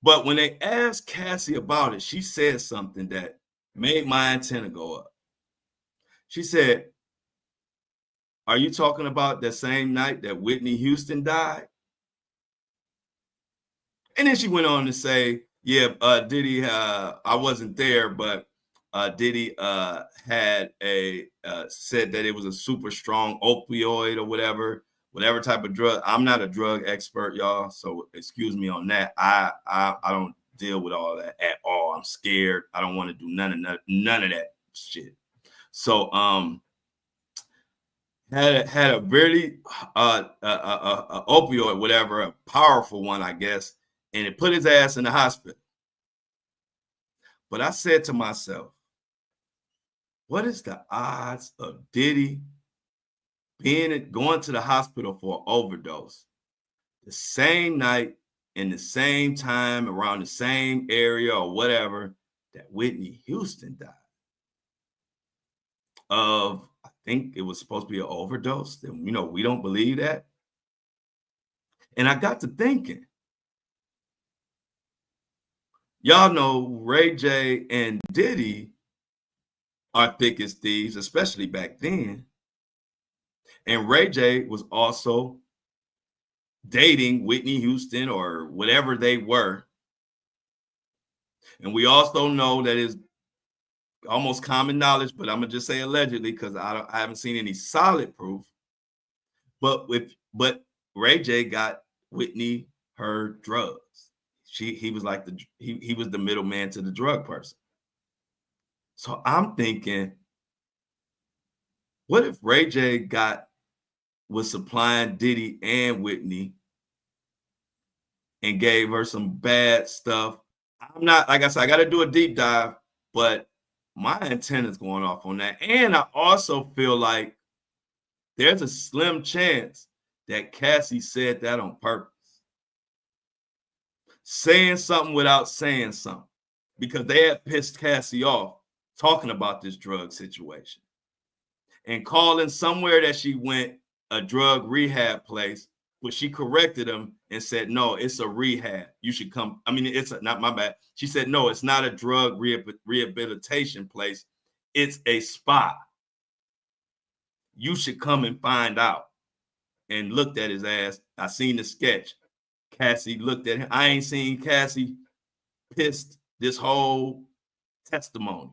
But when they asked Cassie about it, she said something that made my antenna go up. She said, "Are you talking about the same night that Whitney Houston died?" And then she went on to say, "Yeah, Diddy, I wasn't there, but Diddy had said that it was a super strong opioid or whatever type of drug." I'm not a drug expert, y'all, so excuse me on that. I don't deal with all that at all. I'm scared. I don't want to do none of that shit. So had a very opioid, whatever, a powerful one, I guess, and it put his ass in the hospital. But I said to myself, what is the odds of Diddy going to the hospital for an overdose the same night, in the same time, around the same area or whatever that Whitney Houston died of? I think it was supposed to be an overdose. And, we don't believe that. And I got to thinking, y'all know Ray J and Diddy are thick as thieves, especially back then. And Ray J was also dating Whitney Houston or whatever they were. And we also know that is almost common knowledge, but I'm gonna just say allegedly because I haven't seen any solid proof. But Ray J got Whitney her drugs. He was like he was the middleman to the drug person. So I'm thinking, what if Ray J was supplying Diddy and Whitney and gave her some bad stuff? I'm not, like I said, I got to do a deep dive, but my antenna's going off on that. And I also feel like there's a slim chance that Cassie said that on purpose. Saying something without saying something, because they had pissed Cassie off talking about this drug situation and calling somewhere that she went a drug rehab place, but she corrected them and said, no, it's a rehab. You should come. I mean, not my bad. She said, no, it's not a drug rehabilitation place. It's a spa. You should come and find out. And looked at his ass. I seen the sketch. Cassie looked at him. I ain't seen Cassie pissed this whole testimony.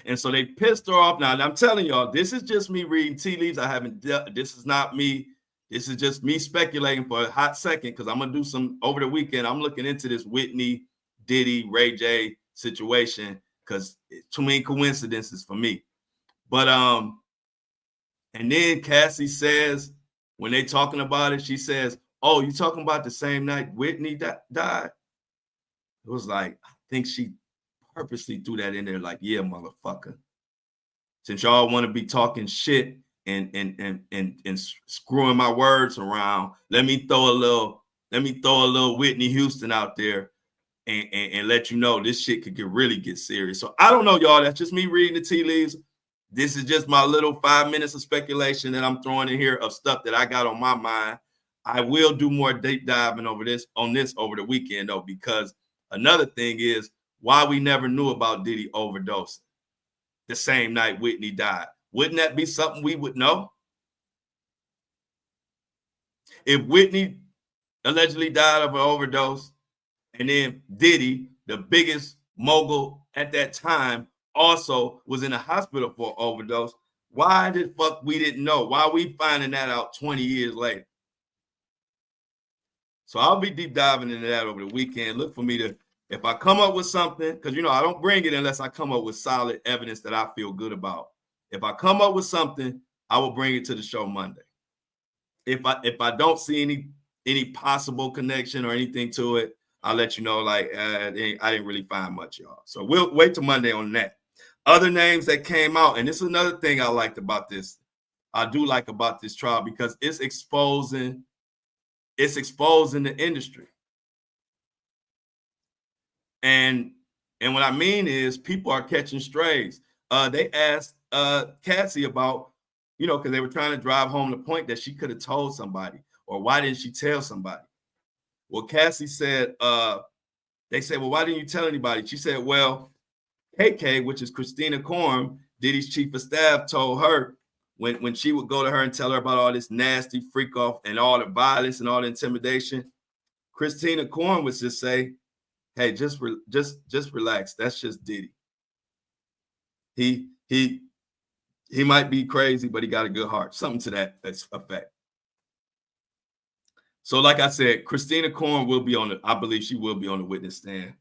And so they pissed her off. Now, I'm telling y'all, this is just me reading tea leaves. This is not me. This is just me speculating for a hot second, because I'm going to do some over the weekend. I'm looking into this Whitney, Diddy, Ray J situation, because it's too many coincidences for me. But, and then Cassie says when they talking about it, she says, "Oh, you talking about the same night Whitney died?" It was like, I think she purposely threw that in there, like, yeah, motherfucker. Since y'all want to be talking shit and screwing my words around, let me throw a little Whitney Houston out there and let you know this shit could really get serious. So I don't know, y'all. That's just me reading the tea leaves. This is just my little 5 minutes of speculation that I'm throwing in here of stuff that I got on my mind. I will do more deep diving over this over the weekend, though, because another thing is why we never knew about Diddy overdosing the same night Whitney died. Wouldn't that be something we would know? If Whitney allegedly died of an overdose, and then Diddy, the biggest mogul at that time, also was in the hospital for overdose, why the fuck we didn't know? Why are we finding that out 20 years later? So I'll be deep diving into that over the weekend. Look for me to, if I come up with something, because I don't bring it unless I come up with solid evidence that I feel good about. If I come up with something, I will bring it to the show Monday. If I don't see any possible connection or anything to it, I'll let you know. Like I didn't really find much, y'all. So we'll wait till Monday on that. Other names that came out, and this is another thing I liked about this. I do like about this trial because it's exposing the industry. And what I mean is people are catching strays. They asked Cassie about, because they were trying to drive home the point that she could have told somebody, or why didn't she tell somebody? Well, Cassie said, they said, well, why didn't you tell anybody? She said, well, KK, which is Christina Korm, Diddy's chief of staff, told her when she would go to her and tell her about all this nasty freak off and all the violence and all the intimidation, Christina Korm would just say, hey, just relax. That's just Diddy. He might be crazy, but he got a good heart. Something to that effect. So, like I said, Christina Korn will be I believe she will be on the witness stand.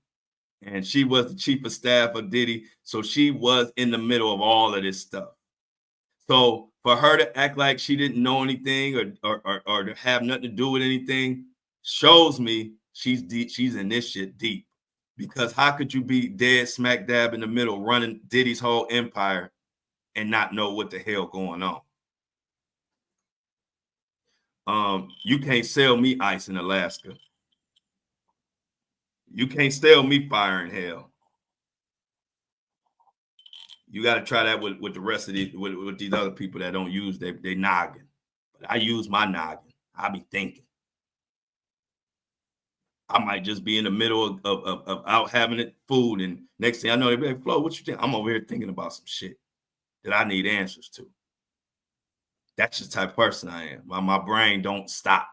And she was the chief of staff of Diddy. So she was in the middle of all of this stuff. So for her to act like she didn't know anything or to have nothing to do with anything shows me she's deep. She's in this shit deep. Because how could you be dead smack dab in the middle running Diddy's whole empire and not know what the hell going on? You can't sell me ice in Alaska. You can't sell me fire in hell. You got to try that with the rest of these with these other people that don't use their noggin. But I use my noggin. I be thinking. I might just be in the middle of out having it food, and next thing I know, they be like, Flo, what you think? I'm over here thinking about some shit that I need answers to. That's just the type of person I am. My brain don't stop.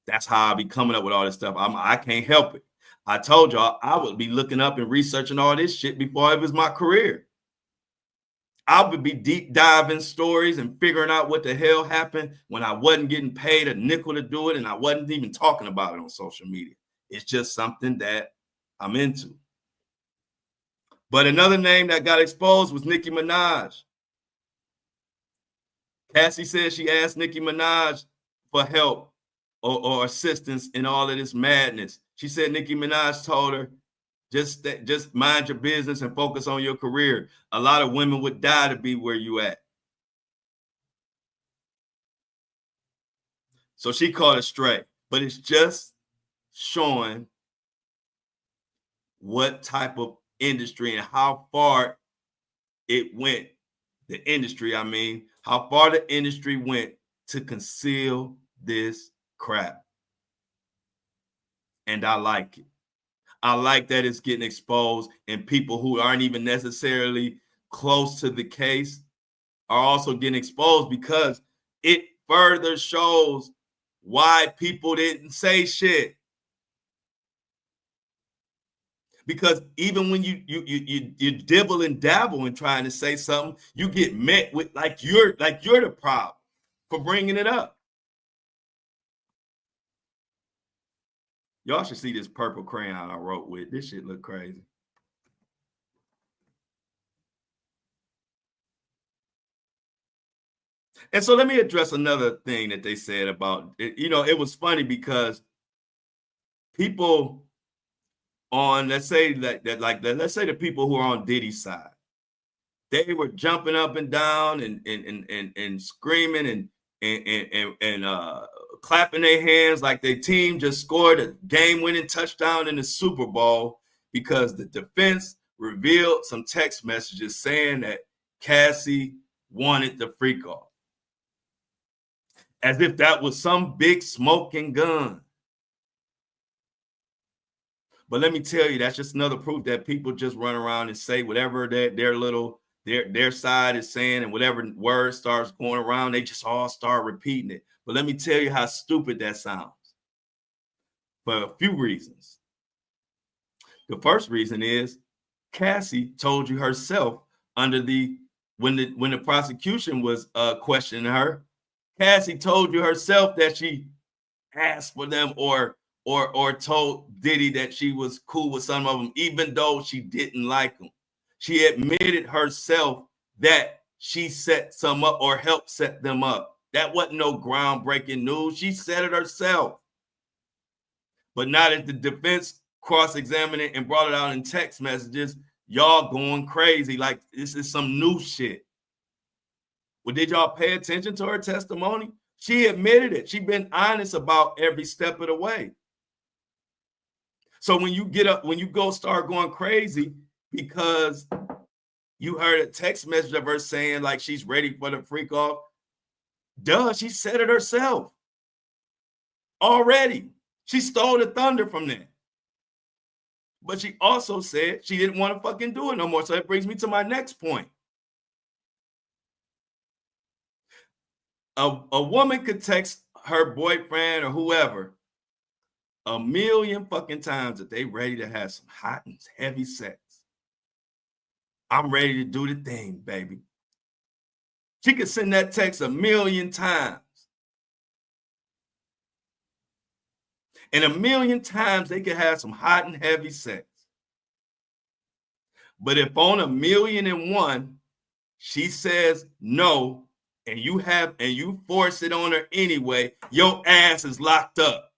That's how I be coming up with all this stuff. I can't help it. I told y'all I would be looking up and researching all this shit before it was my career. I would be deep diving stories and figuring out what the hell happened when I wasn't getting paid a nickel to do it, and I wasn't even talking about it on social media. It's just something that I'm into. But another name that got exposed was Nicki Minaj. Cassie said she asked Nicki Minaj for help or assistance in all of this madness. She said Nicki Minaj told her, just mind your business and focus on your career. A lot of women would die to be where you at. So she caught it straight. But it's just showing what type of industry and how far it went. The industry, I mean, how far the industry went to conceal this crap. And I like it. I like that it's getting exposed, and people who aren't even necessarily close to the case are also getting exposed because it further shows why people didn't say shit. Because even when you dibble and dabble in trying to say something, you get met with like you're the problem for bringing it up. Y'all should see this purple crayon I wrote with. This shit look crazy. And so let me address another thing that they said about it. You know, it was funny because people on, let's say let's say the people who are on Diddy's side, they were jumping up and down and screaming and clapping their hands like their team just scored a game-winning touchdown in the Super Bowl because the defense revealed some text messages saying that Cassie wanted the freak off. As if that was some big smoking gun. But let me tell you, that's just another proof that people just run around and say whatever their side is saying, and whatever word starts going around, they just all start repeating it. But let me tell you how stupid that sounds. For a few reasons. The first reason is Cassie told you herself when the prosecution was questioning her, Cassie told you herself that she asked for them or told Diddy that she was cool with some of them, even though she didn't like them. She admitted herself that she set some up or helped set them up. That wasn't no groundbreaking news. She said it herself. But now that the defense cross-examined it and brought it out in text messages, y'all going crazy like this is some new shit. Well, did y'all pay attention to her testimony? She admitted it. She's been honest about every step of the way. So when you go start going crazy because you heard a text message of her saying like she's ready for the freak off, duh, she said it herself already. She stole the thunder from that. But she also said she didn't want to fucking do it no more. So that brings me to my next point. A woman could text her boyfriend or whoever a million fucking times that they ready to have some hot and heavy sex. I'm ready to do the thing, baby. She could send that text a million times. And a million times they could have some hot and heavy sex. But if on 1,000,001, she says no, and you force it on her anyway, your ass is locked up.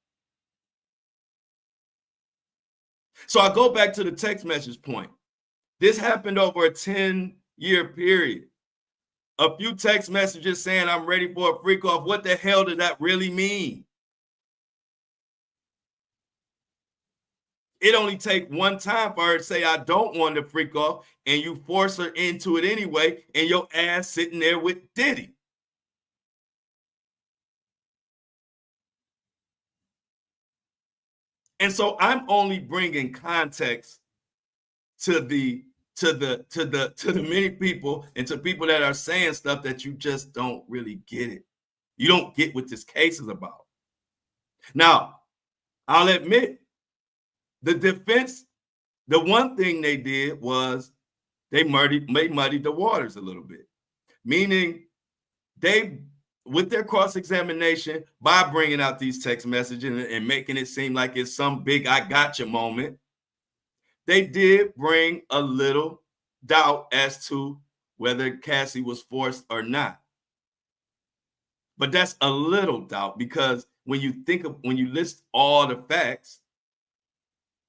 So I go back to the text message point. This happened over a 10-year period. A few text messages saying I'm ready for a freak off. What the hell did that really mean? It only take one time for her to say, I don't want to freak off, and you force her into it anyway, and your ass sitting there with Diddy. And so I'm only bringing context to the many people and to people that are saying stuff that you just don't really get it. You don't get what this case is about. Now, I'll admit, the defense, the one thing they did was they muddied the waters a little bit, meaning they, with their cross-examination, by bringing out these text messages and making it seem like it's some big I gotcha moment, they did bring a little doubt as to whether Cassie was forced or not. But that's a little doubt, because when you list all the facts,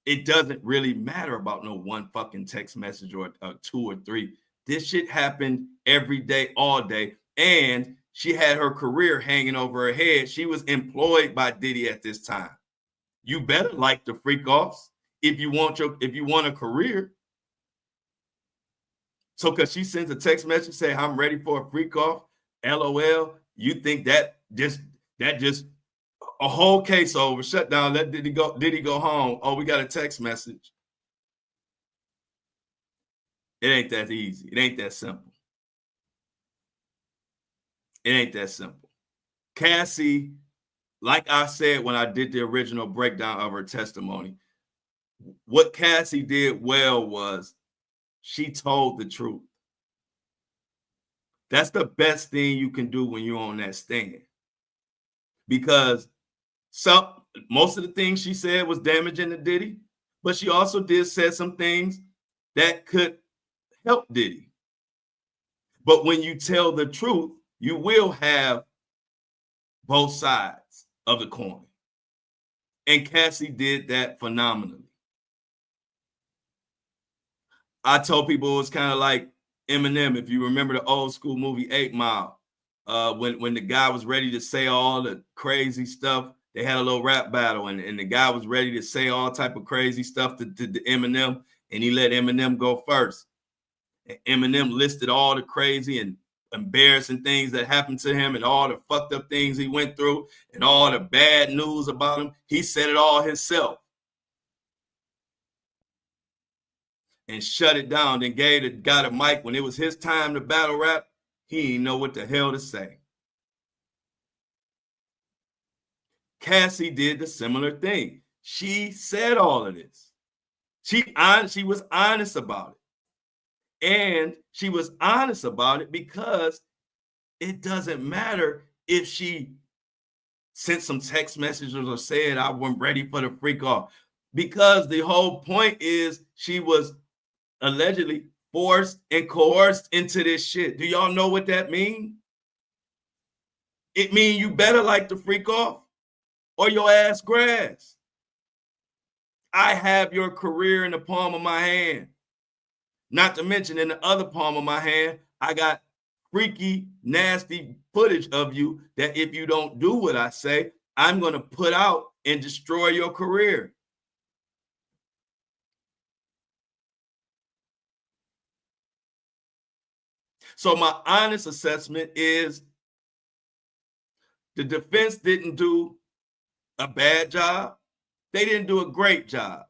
it doesn't really matter about no one fucking text message or two or three. This shit happened every day, all day. And she had her career hanging over her head. She was employed by Diddy at this time. You better like the freak offs if you want a career. So because she sends a text message saying, I'm ready for a freak off, LOL, you think that just a whole case over, shut down, let Diddy go home. Oh, we got a text message. It ain't that easy. It ain't that simple. It ain't that simple. Cassie, like I said when I did the original breakdown of her testimony, what Cassie did well was she told the truth. That's the best thing you can do when you're on that stand. Because most of the things she said was damaging to Diddy, but she also did say some things that could help Diddy. But when you tell the truth, you will have both sides of the coin. And Cassie did that phenomenally. I told people it was kind of like Eminem, if you remember the old school movie 8 Mile, when the guy was ready to say all the crazy stuff. They had a little rap battle, and the guy was ready to say all type of crazy stuff to Eminem, and he let Eminem go first. And Eminem listed all the crazy and embarrassing things that happened to him and all the fucked up things he went through and all the bad news about him. He said it all himself and shut it down. Then gave the guy the mic when it was his time to battle rap. He didn't know what the hell to say. Cassie did the similar thing. She said all of this. She was honest about it. And she was honest about it because it doesn't matter if she sent some text messages or said I wasn't ready for the freak off, because the whole point is she was allegedly forced and coerced into this shit. Do y'all know what that means? It means you better like the freak off or your ass grass. I have your career in the palm of my hand. Not to mention in the other palm of my hand, I got freaky, nasty footage of you that if you don't do what I say, I'm going to put out and destroy your career. So my honest assessment is the defense didn't do a bad job. They didn't do a great job.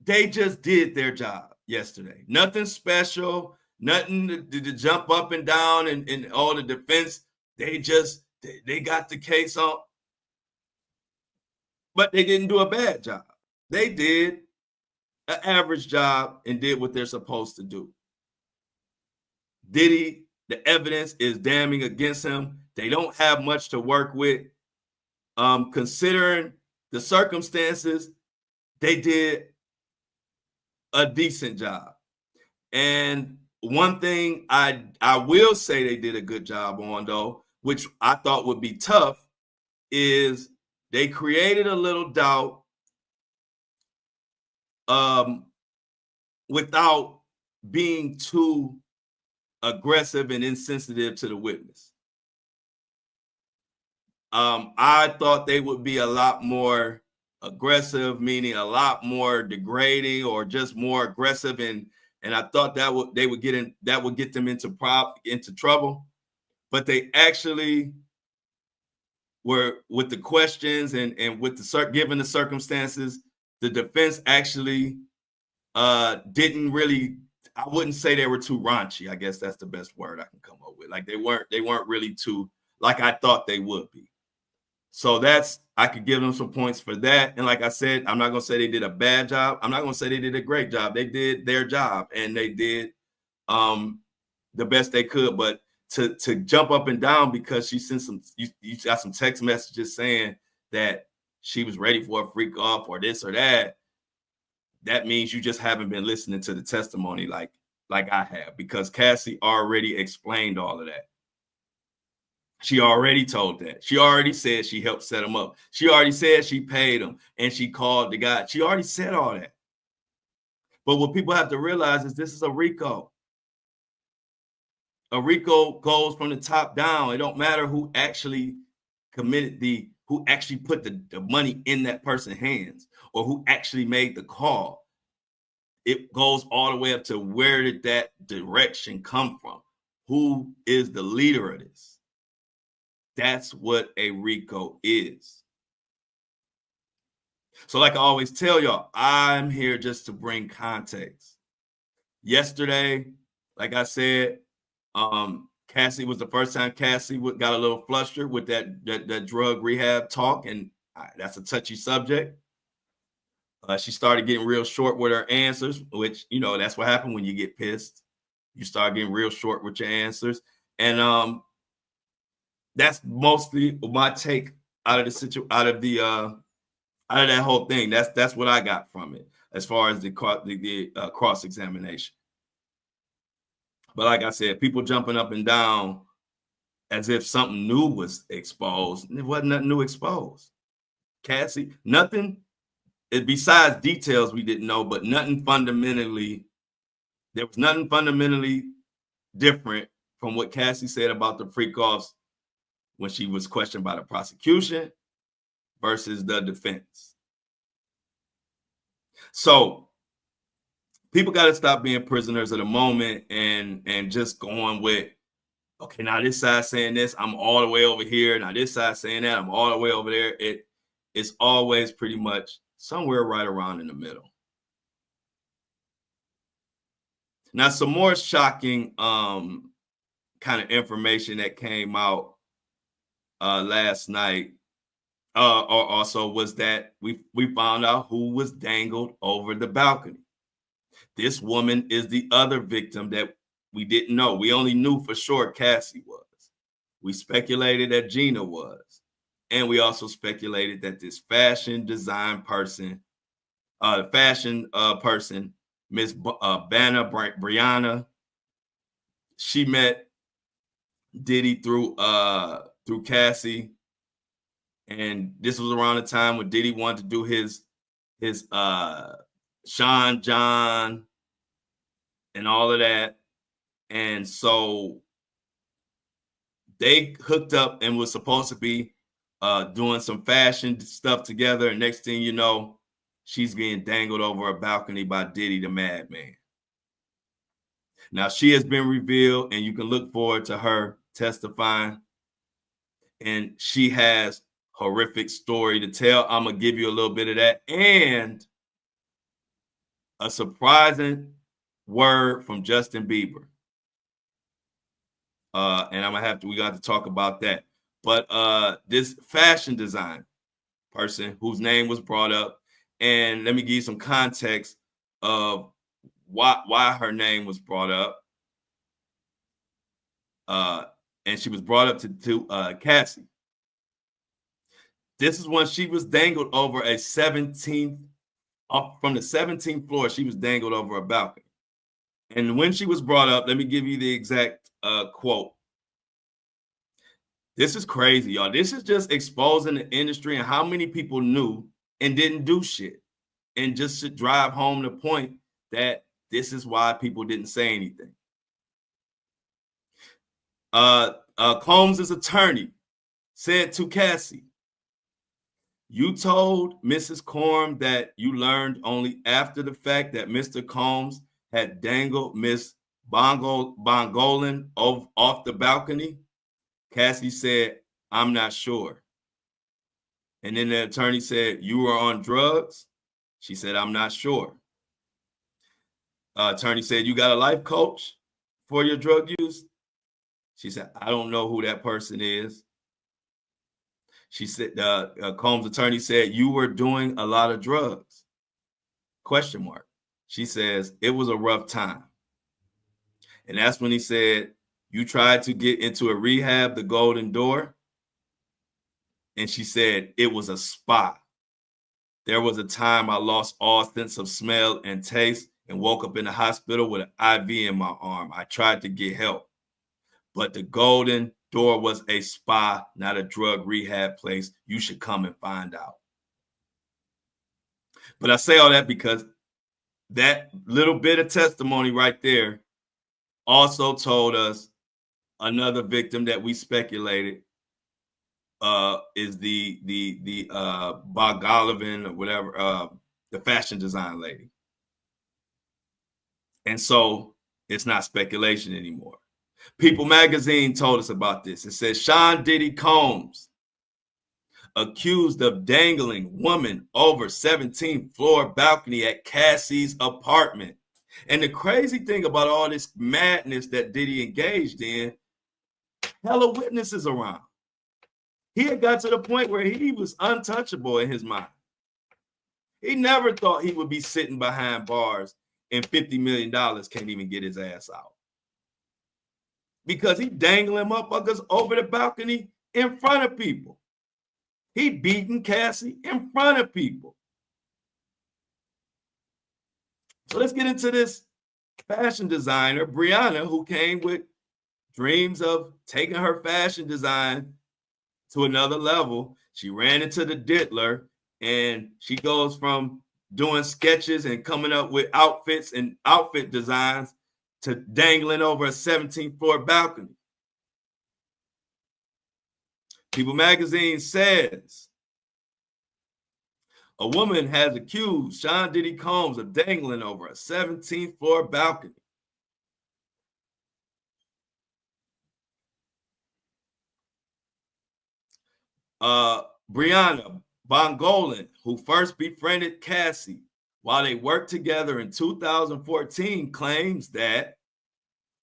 They just did their job yesterday. Nothing special, nothing to jump up and down and all the defense. They got the case on. But they didn't do a bad job. They did an average job and did what they're supposed to do. Diddy, the evidence is damning against him. They don't have much to work with. Considering the circumstances, they did a decent job. And one thing I will say they did a good job on, though, which I thought would be tough, is they created a little doubt without being too aggressive and insensitive to the witness. I thought they would be a lot more aggressive, meaning a lot more degrading or just more aggressive, and I thought that would get them into trouble. But they actually were, with the questions and with the given the circumstances, the defense actually didn't really. I wouldn't say they were too raunchy. I guess that's the best word I can come up with. Like they weren't really too like I thought they would be. So I could give them some points for that. And like I said, I'm not going to say they did a bad job. I'm not going to say they did a great job. They did their job and they did the best they could. But to jump up and down because she sent you got some text messages saying that she was ready for a freak off or this or that, that means you just haven't been listening to the testimony like I have, because Cassie already explained all of that. She already told that. She already said she helped set him up. She already said she paid him and she called the guy. She already said all that. But what people have to realize is this is a RICO. A RICO goes from the top down. It don't matter who actually who actually put the money in that person's hands or who actually made the call. It goes all the way up to where did that direction come from? Who is the leader of this? That's what a RICO is. So like I always tell y'all, I'm here just to bring context. Yesterday, like I said, Cassie was the first time Cassie got a little flustered with that drug rehab talk, and that's a touchy subject. She started getting real short with her answers, which, that's what happened when you get pissed. You start getting real short with your answers. And that's mostly my take out of that whole thing. That's what I got from it as far as the cross examination. But like I said, people jumping up and down as if something new was exposed. And it wasn't nothing new exposed. Cassie, nothing besides details we didn't know, but nothing fundamentally, there was nothing fundamentally different from what Cassie said about the freak-offs when she was questioned by the prosecution versus the defense. So people got to stop being prisoners of the moment and just going with, okay, now this side saying this, I'm all the way over here. Now this side saying that, I'm all the way over there. It's always pretty much somewhere right around in the middle. Now, some more shocking kind of information that came out last night also was that we found out who was dangled over the balcony. This woman is the other victim that we didn't know. We only knew for sure Cassie was. We speculated that Gina was. And we also speculated that this fashion design person, Miss Banna Brianna, she met Diddy through Cassie. And this was around the time when Diddy wanted to do his Sean John and all of that. And so they hooked up and was supposed to be doing some fashion stuff together. And next thing you know, she's being dangled over a balcony by Diddy the Madman. Now, she has been revealed, and you can look forward to her testifying. And she has horrific story to tell. I'm going to give you a little bit of that. And a surprising word from Justin Bieber. And we got to talk about that. But this fashion design person whose name was brought up, and let me give you some context of why her name was brought up. And she was brought up to Cassie. This is when she was dangled over a 17th, up from the 17th floor, she was dangled over a balcony. And when she was brought up, let me give you the exact quote. This is crazy, y'all. This is just exposing the industry and how many people knew and didn't do shit. And just to drive home the point that this is why people didn't say anything. Combs' attorney said to Cassie, "You told Mrs. Combs that you learned only after the fact that Mr. Combs had dangled Miss Bongolan off the balcony?" Cassie said, "I'm not sure." And then the attorney said, "You were on drugs?" She said, "I'm not sure." Attorney said, "You got a life coach for your drug use?" She said, "I don't know who that person is." She said, Combs' attorney said, "You were doing a lot of drugs?" Question mark. She says, "It was a rough time." And that's when he said, "You tried to get into a rehab, the Golden Door?" And she said, "It was a spa. There was a time I lost all sense of smell and taste and woke up in the hospital with an IV in my arm. I tried to get help. But the Golden Door was a spa, not a drug rehab place. You should come and find out." But I say all that because that little bit of testimony right there also told us another victim that we speculated is the Bogolivan or whatever, the fashion design lady. And so it's not speculation anymore. People Magazine told us about this. It says Sean Diddy Combs accused of dangling woman over 17th floor balcony at Cassie's apartment. And the crazy thing about all this madness that Diddy engaged in, hella witnesses around. He had got to the point where he was untouchable in his mind. He never thought he would be sitting behind bars and $50 million can't even get his ass out. Because he dangling motherfuckers over the balcony in front of people. He beating Cassie in front of people. So let's get into this fashion designer, Brianna, who came with dreams of taking her fashion design to another level. She ran into the Diddler, and she goes from doing sketches and coming up with outfits and outfit designs to dangling over a 17th floor balcony. People magazine says a woman has accused Sean Diddy Combs of dangling over a 17th floor balcony. Brianna Bongolan, who first befriended Cassie while they worked together in 2014, claims that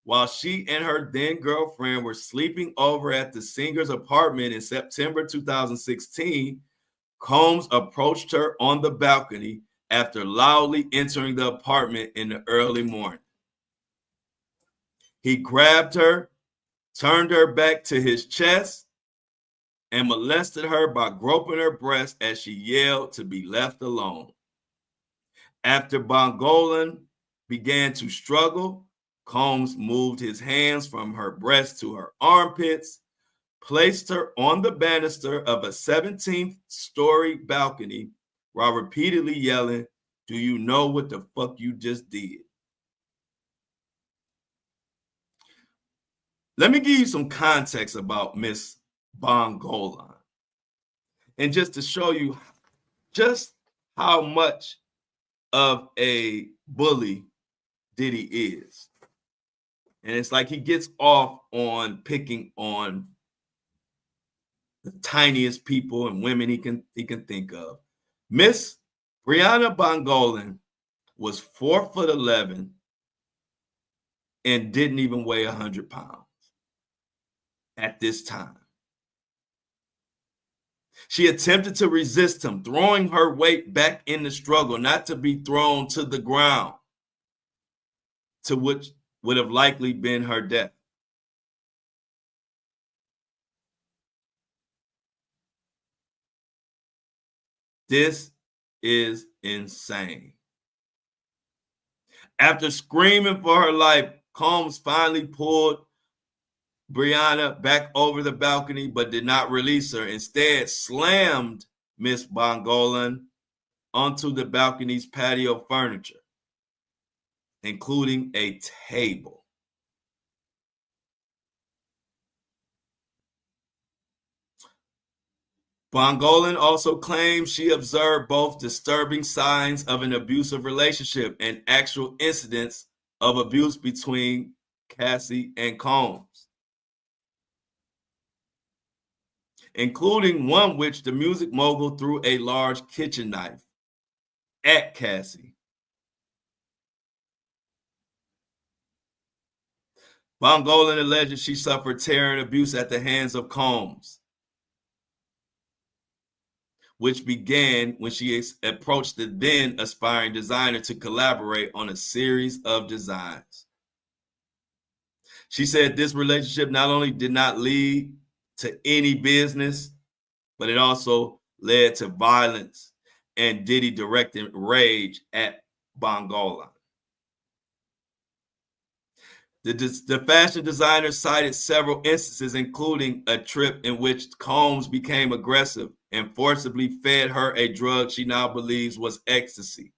while she and her then girlfriend were sleeping over at the singer's apartment in September 2016, Combs approached her on the balcony after loudly entering the apartment in the early morning. He grabbed her, turned her back to his chest, and molested her by groping her breast as she yelled to be left alone. After Bongolan began to struggle, Combs moved his hands from her breast to her armpits, placed her on the banister of a 17th story balcony while repeatedly yelling, "Do you know what the fuck you just did?" Let me give you some context about Miss Bongolan. And just to show you just how much of a bully Diddy is. And it's like he gets off on picking on the tiniest people and women he can think of. Miss Brianna Bongolan was 4'11" and didn't even weigh 100 pounds at this time. She attempted to resist him, throwing her weight back in the struggle, not to be thrown to the ground, to which would have likely been her death. This is insane. After screaming for her life, Combs finally pulled Brianna back over the balcony, but did not release her. Instead, slammed Miss Bongolan onto the balcony's patio furniture, including a table. Bongolan also claims she observed both disturbing signs of an abusive relationship and actual incidents of abuse between Cassie and Combs, including one which the music mogul threw a large kitchen knife at Cassie. Bongolan alleges she suffered terror and abuse at the hands of Combs, which began when she approached the then aspiring designer to collaborate on a series of designs. She said this relationship not only did not lead to any business, but it also led to violence and Diddy directed rage at Bongolan. The fashion designer cited several instances, including a trip in which Combs became aggressive and forcibly fed her a drug she now believes was ecstasy.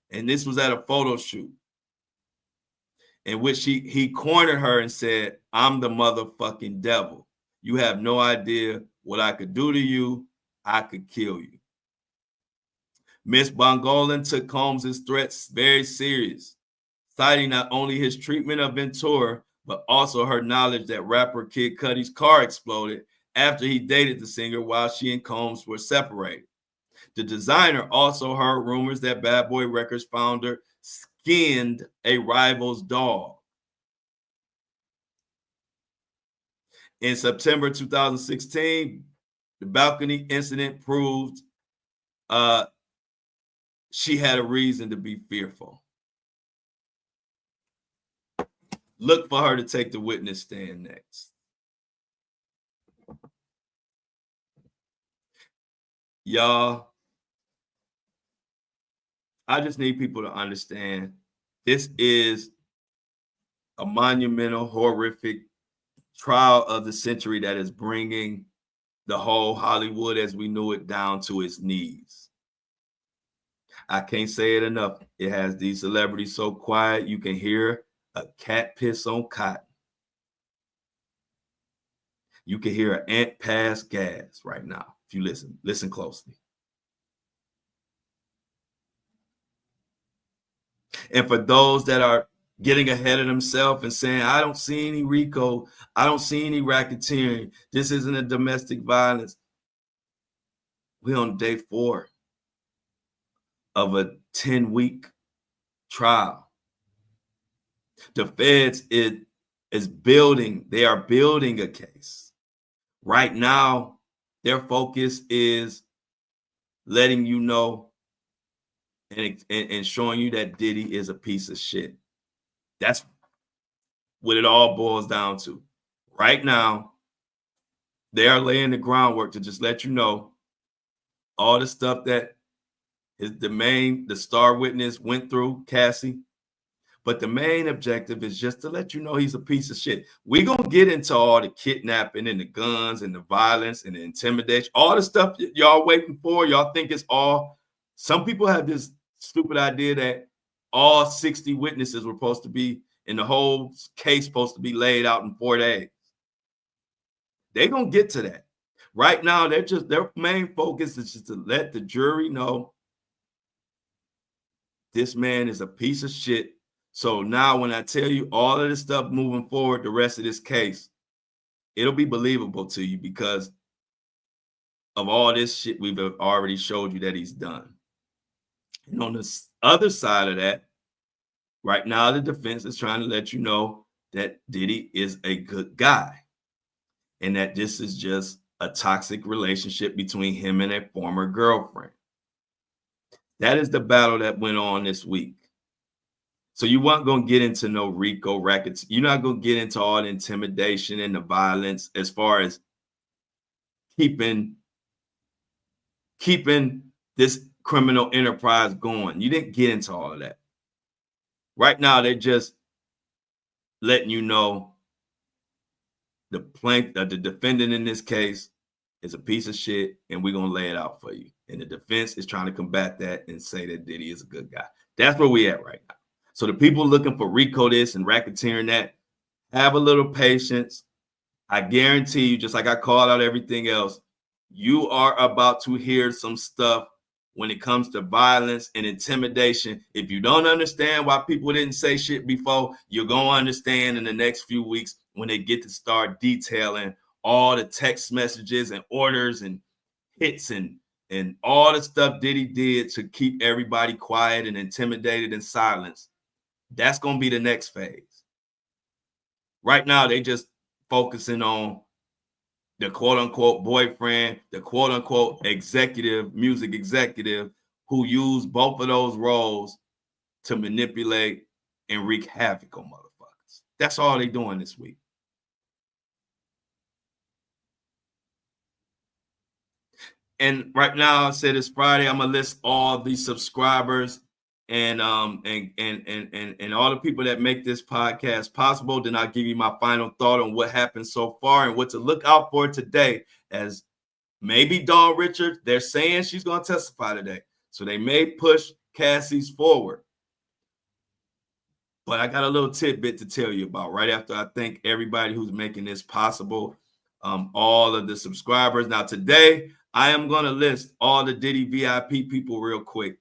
And this was at a photo shoot in which he cornered her and said, "I'm the motherfucking devil. You have no idea what I could do to you. I could kill you." Miss Bongolan took Combs' threats very serious, citing not only his treatment of Ventura, but also her knowledge that rapper Kid Cudi's car exploded after he dated the singer while she and Combs were separated. The designer also heard rumors that Bad Boy Records founder skinned a rival's dog. In September 2016, the balcony incident proved she had a reason to be fearful. Look for her to take the witness stand next. Y'all, I just need people to understand this is a monumental, horrific trial of the century that is bringing the whole Hollywood as we knew it down to its knees. I can't say it enough. It has these celebrities so quiet you can hear a cat piss on cotton. You can hear an ant pass gas right now if you listen closely. And for those that are getting ahead of themselves and saying, I don't see any RICO, I don't see any racketeering, this isn't a domestic violence. We're on day 4 of a 10-week trial. The feds is building, they are building a case. Right now, their focus is letting you know and showing you that Diddy is a piece of shit. That's what it all boils down to. Right now, they are laying the groundwork to just let you know all the stuff that the star witness went through, Cassie. But the main objective is just to let you know he's a piece of shit. We're going to get into all the kidnapping and the guns and the violence and the intimidation, all the stuff that y'all waiting for. Y'all think it's all. Some people have this stupid idea that all 60 witnesses were supposed to be, and the whole case supposed to be laid out in 4 days. They're going to get to that. Right now, their main focus is just to let the jury know this man is a piece of shit. So now when I tell you all of this stuff moving forward, the rest of this case, it'll be believable to you because of all this shit we've already showed you that he's done. And on the other side of that, right now the defense is trying to let you know that Diddy is a good guy and that this is just a toxic relationship between him and a former girlfriend. That is the battle that went on this week. So you weren't going to get into no RICO rackets. You're not going to get into all the intimidation and the violence as far as keeping this criminal enterprise going. You didn't get into all of that. Right now, they're just letting you know the defendant in this case is a piece of shit, and we're going to lay it out for you. And the defense is trying to combat that and say that Diddy is a good guy. That's where we at right now. So the people looking for RICO this and racketeering that, have a little patience. I guarantee you, just like I called out everything else, you are about to hear some stuff when it comes to violence and intimidation. If you don't understand why people didn't say shit before, you're going to understand in the next few weeks when they get to start detailing all the text messages and orders and hits and all the stuff Diddy did to keep everybody quiet and intimidated and silenced. That's going to be the next phase. Right now, they just focusing on the quote-unquote boyfriend, the quote-unquote music executive, who used both of those roles to manipulate and wreak havoc on motherfuckers. That's all they doing this week. And right now, I said it's Friday. I'm gonna list all the subscribers and all the people that make this podcast possible. Then I'll give you my final thought on what happened so far and what to look out for today. As maybe Dawn Richards, they're saying she's gonna testify today, so they may push Cassie's forward. But I got a little tidbit to tell you about right after I thank everybody who's making this possible. All of the subscribers. Now today, I am going to list all the Diddy VIP people real quick.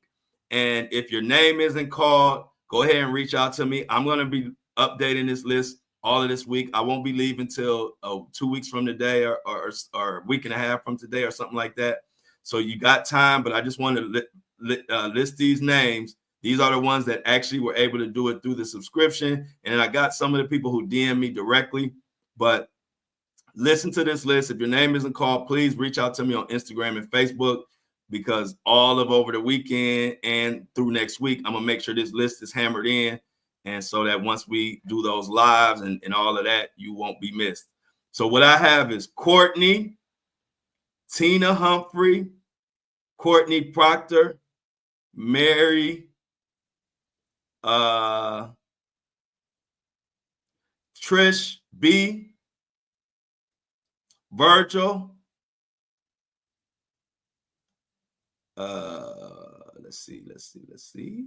And if your name isn't called, go ahead and reach out to me. I'm going to be updating this list all of this week. I won't be leaving till 2 weeks from today or a week and a half from today or something like that. So you got time, but I just want to list these names. These are the ones that actually were able to do it through the subscription. And I got some of the people who DM me directly, but listen to this list. If your name isn't called, please reach out to me on Instagram and Facebook, because all of over the weekend and through next week, I'm going to make sure this list is hammered in. And so that once we do those lives and all of that, you won't be missed. So what I have is Courtney, Tina Humphrey, Courtney Proctor, Mary, Trish B, Virgil. Let's see.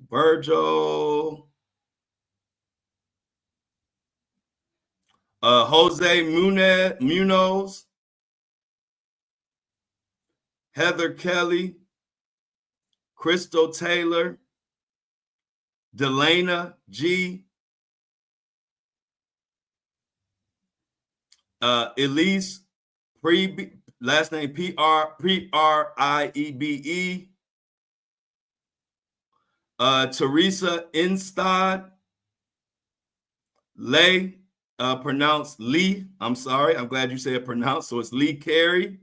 Virgil. Jose Munoz, Heather Kelly, Crystal Taylor, Delana G, Elise last name Priebe, Teresa Instad, Lay, pronounced Lee. I'm sorry. I'm glad you said pronounced. So it's Lee Carey.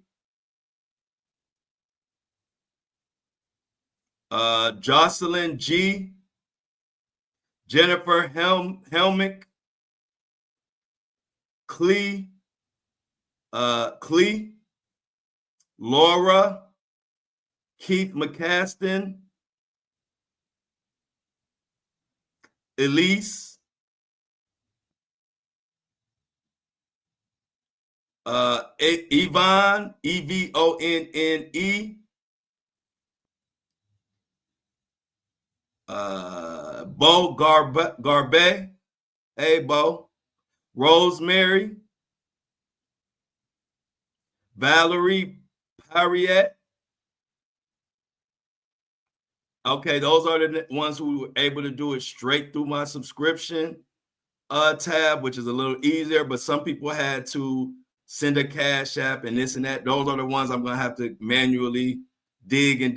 Jocelyn G, Jennifer Helmick, Clee, Laura, Keith McCaston, Elise, Yvonne, Evonne, Bo Garbe, hey Bo, Rosemary, Valerie Pariette. Okay, those are the ones who were able to do it straight through my subscription tab, which is a little easier, but some people had to send a cash app and this and that. Those are the ones I'm going to have to manually dig and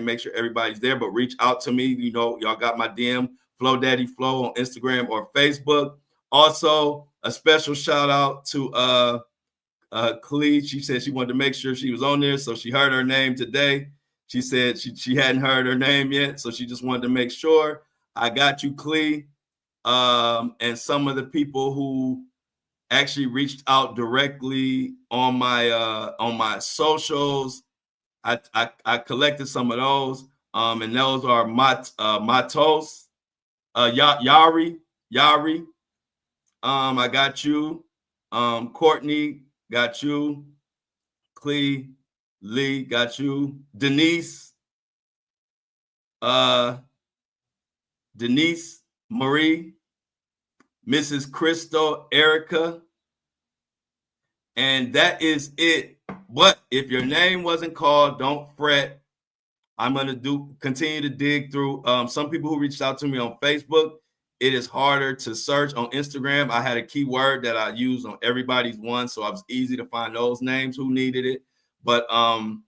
make sure everybody's there. But reach out to me. You know, y'all got my DM, Flow Daddy Flow on Instagram or Facebook. Also, a special shout out to Khalid. She said she wanted to make sure she was on there, so she heard her name today. She said she hadn't heard her name yet, so she just wanted to make sure. I got you, Klee. And some of the people who actually reached out directly on my socials, I collected some of those, and those are Matos, Yari, I got you, Courtney, got you, Clee, Lee, got you, Denise, Marie, Mrs. Crystal, Erica, and that is it. But if your name wasn't called, don't fret. I'm going to continue to dig through. Some people who reached out to me on Facebook, it is harder to search. On Instagram, I had a keyword that I used on everybody's one, so it was easy to find those names who needed it. But on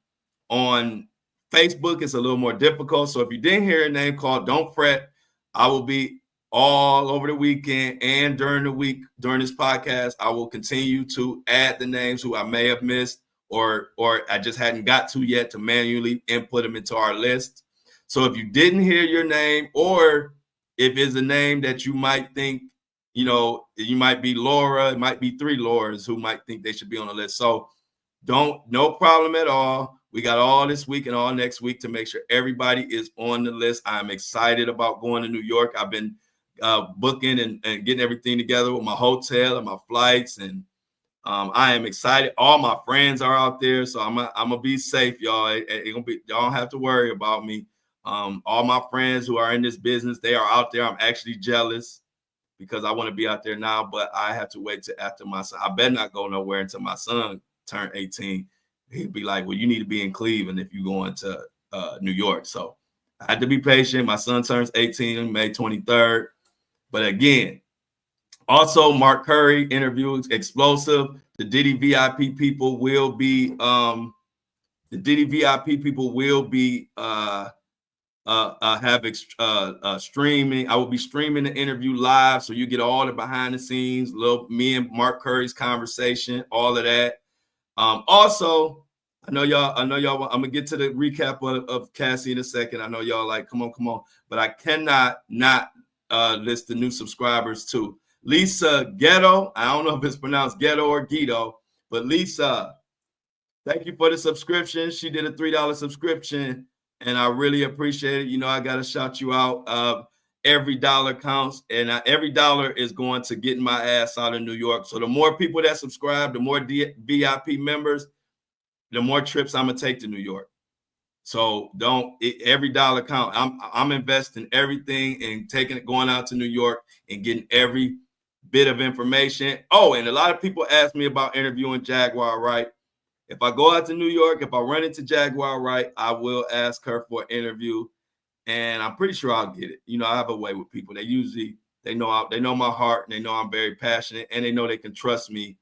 Facebook, it's a little more difficult. So if you didn't hear a name called, don't fret. I will be all over the weekend and during the week during this podcast. I will continue to add the names who I may have missed or I just hadn't got to yet to manually input them into our list. So if you didn't hear your name, or if it's a name that you might think, you know, you might be Laura, it might be 3 Lauras who might think they should be on the list. So no problem at all. We got all this week and all next week to make sure everybody is on the list. I'm excited about going to New York. I've been booking and getting everything together with my hotel and my flights, and I am excited. All my friends are out there, so I'm gonna be safe, y'all. Y'all don't have to worry about me. All my friends who are in this business, they are out there. I'm actually jealous because I want to be out there now, but I have to wait till after my son. I better not go nowhere until my son turn 18. He'd be like, well, you need to be in Cleveland if you're going to New York. So I had to be patient. My son turns 18 on May 23rd. But again, also Mark Curry interview explosive. The Diddy VIP people will be streaming. I will be streaming the interview live, so you get all the behind the scenes, me and Mark Curry's conversation, all of that. Also, I know y'all. I'm gonna get to the recap of Cassie in a second. I know y'all like, come on, but I cannot not list the new subscribers too. Lisa Ghetto. I don't know if it's pronounced Ghetto or Guido, but Lisa, thank you for the subscription. She did a $3 subscription, and I really appreciate it. You know, I gotta shout you out. Every dollar counts, and every dollar is going to get my ass out of New York. So the more people that subscribe, the more VIP members, the more trips I'm gonna take to New York. So every dollar count. I'm investing everything and going out to New York and getting every bit of information. Oh, and a lot of people ask me about interviewing Jaguar Wright. If I go out to New York, if I run into Jaguar Wright, I will ask her for an interview, and I'm pretty sure I'll get it. You know, I have a way with people. They know my heart, and they know I'm very passionate, and they know they can trust me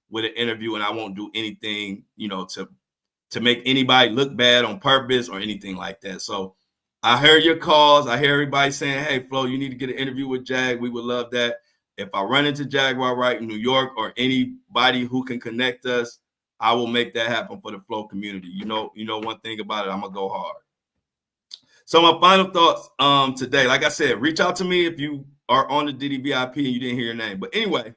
with an interview, and I won't do anything, you know, to make anybody look bad on purpose or anything like that. So I heard your calls. I hear everybody saying, hey, Flo, you need to get an interview with Jag. We would love that. If I run into Jaguar Wright in New York or anybody who can connect us, I will make that happen for the Flo community. You know one thing about it, I'm going to go hard. So my final thoughts today, like I said, reach out to me if you are on the Diddy VIP and you didn't hear your name. But anyway,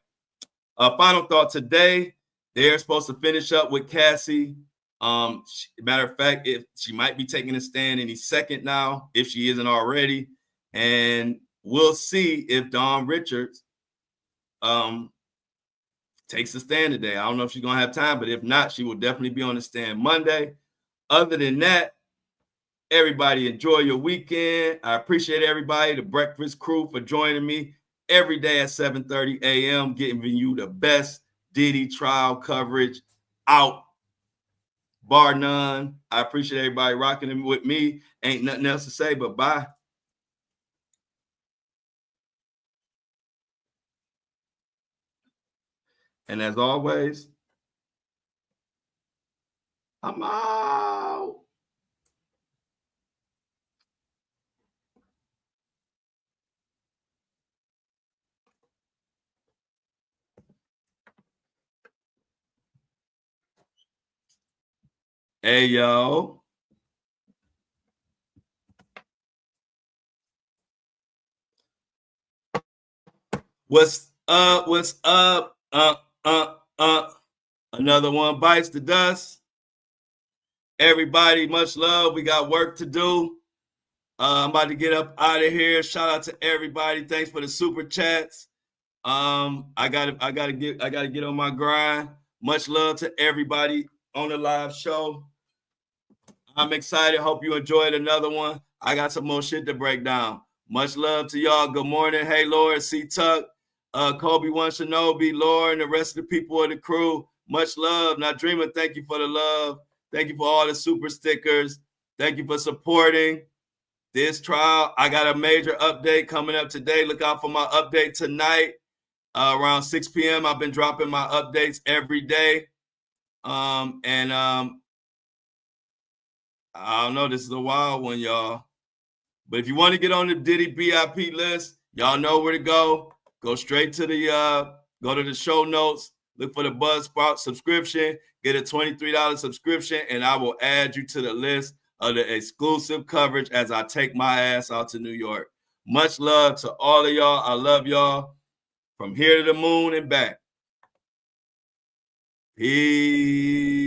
final thought today, they're supposed to finish up with Cassie. Matter of fact, if she might be taking a stand any second now, if she isn't already, and we'll see if Dawn Richards takes a stand today. I don't know if she's gonna have time, but if not, she will definitely be on the stand Monday. Other than that, everybody enjoy your weekend. I appreciate everybody, the breakfast crew, for joining me every day at 7:30 a.m., giving you the best Diddy trial coverage out, bar none. I appreciate everybody rocking with me. Ain't nothing else to say but bye. And as always, I'm out. Hey, yo. What's up? What's up? Another one bites the dust. Everybody, much love. We got work to do. I'm about to get up out of here. Shout out to everybody. Thanks for the super chats. I gotta get on my grind. Much love to everybody on the live show. I'm excited. Hope you enjoyed another one. I got some more shit to break down. Much love to y'all. Good morning. Hey, Lord, C Tuck, Kobe One Shinobi, Lord, and the rest of the people of the crew. Much love. Now, Dreamer, thank you for the love. Thank you for all the super stickers. Thank you for supporting this trial. I got a major update coming up today. Look out for my update tonight around 6 p.m. I've been dropping my updates every day. I don't know. This is a wild one, y'all. But if you want to get on the Diddy VIP list, y'all know where to go. Go straight to go to the show notes. Look for the Buzzsprout subscription. Get a $23 subscription, and I will add you to the list of the exclusive coverage as I take my ass out to New York. Much love to all of y'all. I love y'all. From here to the moon and back. Peace.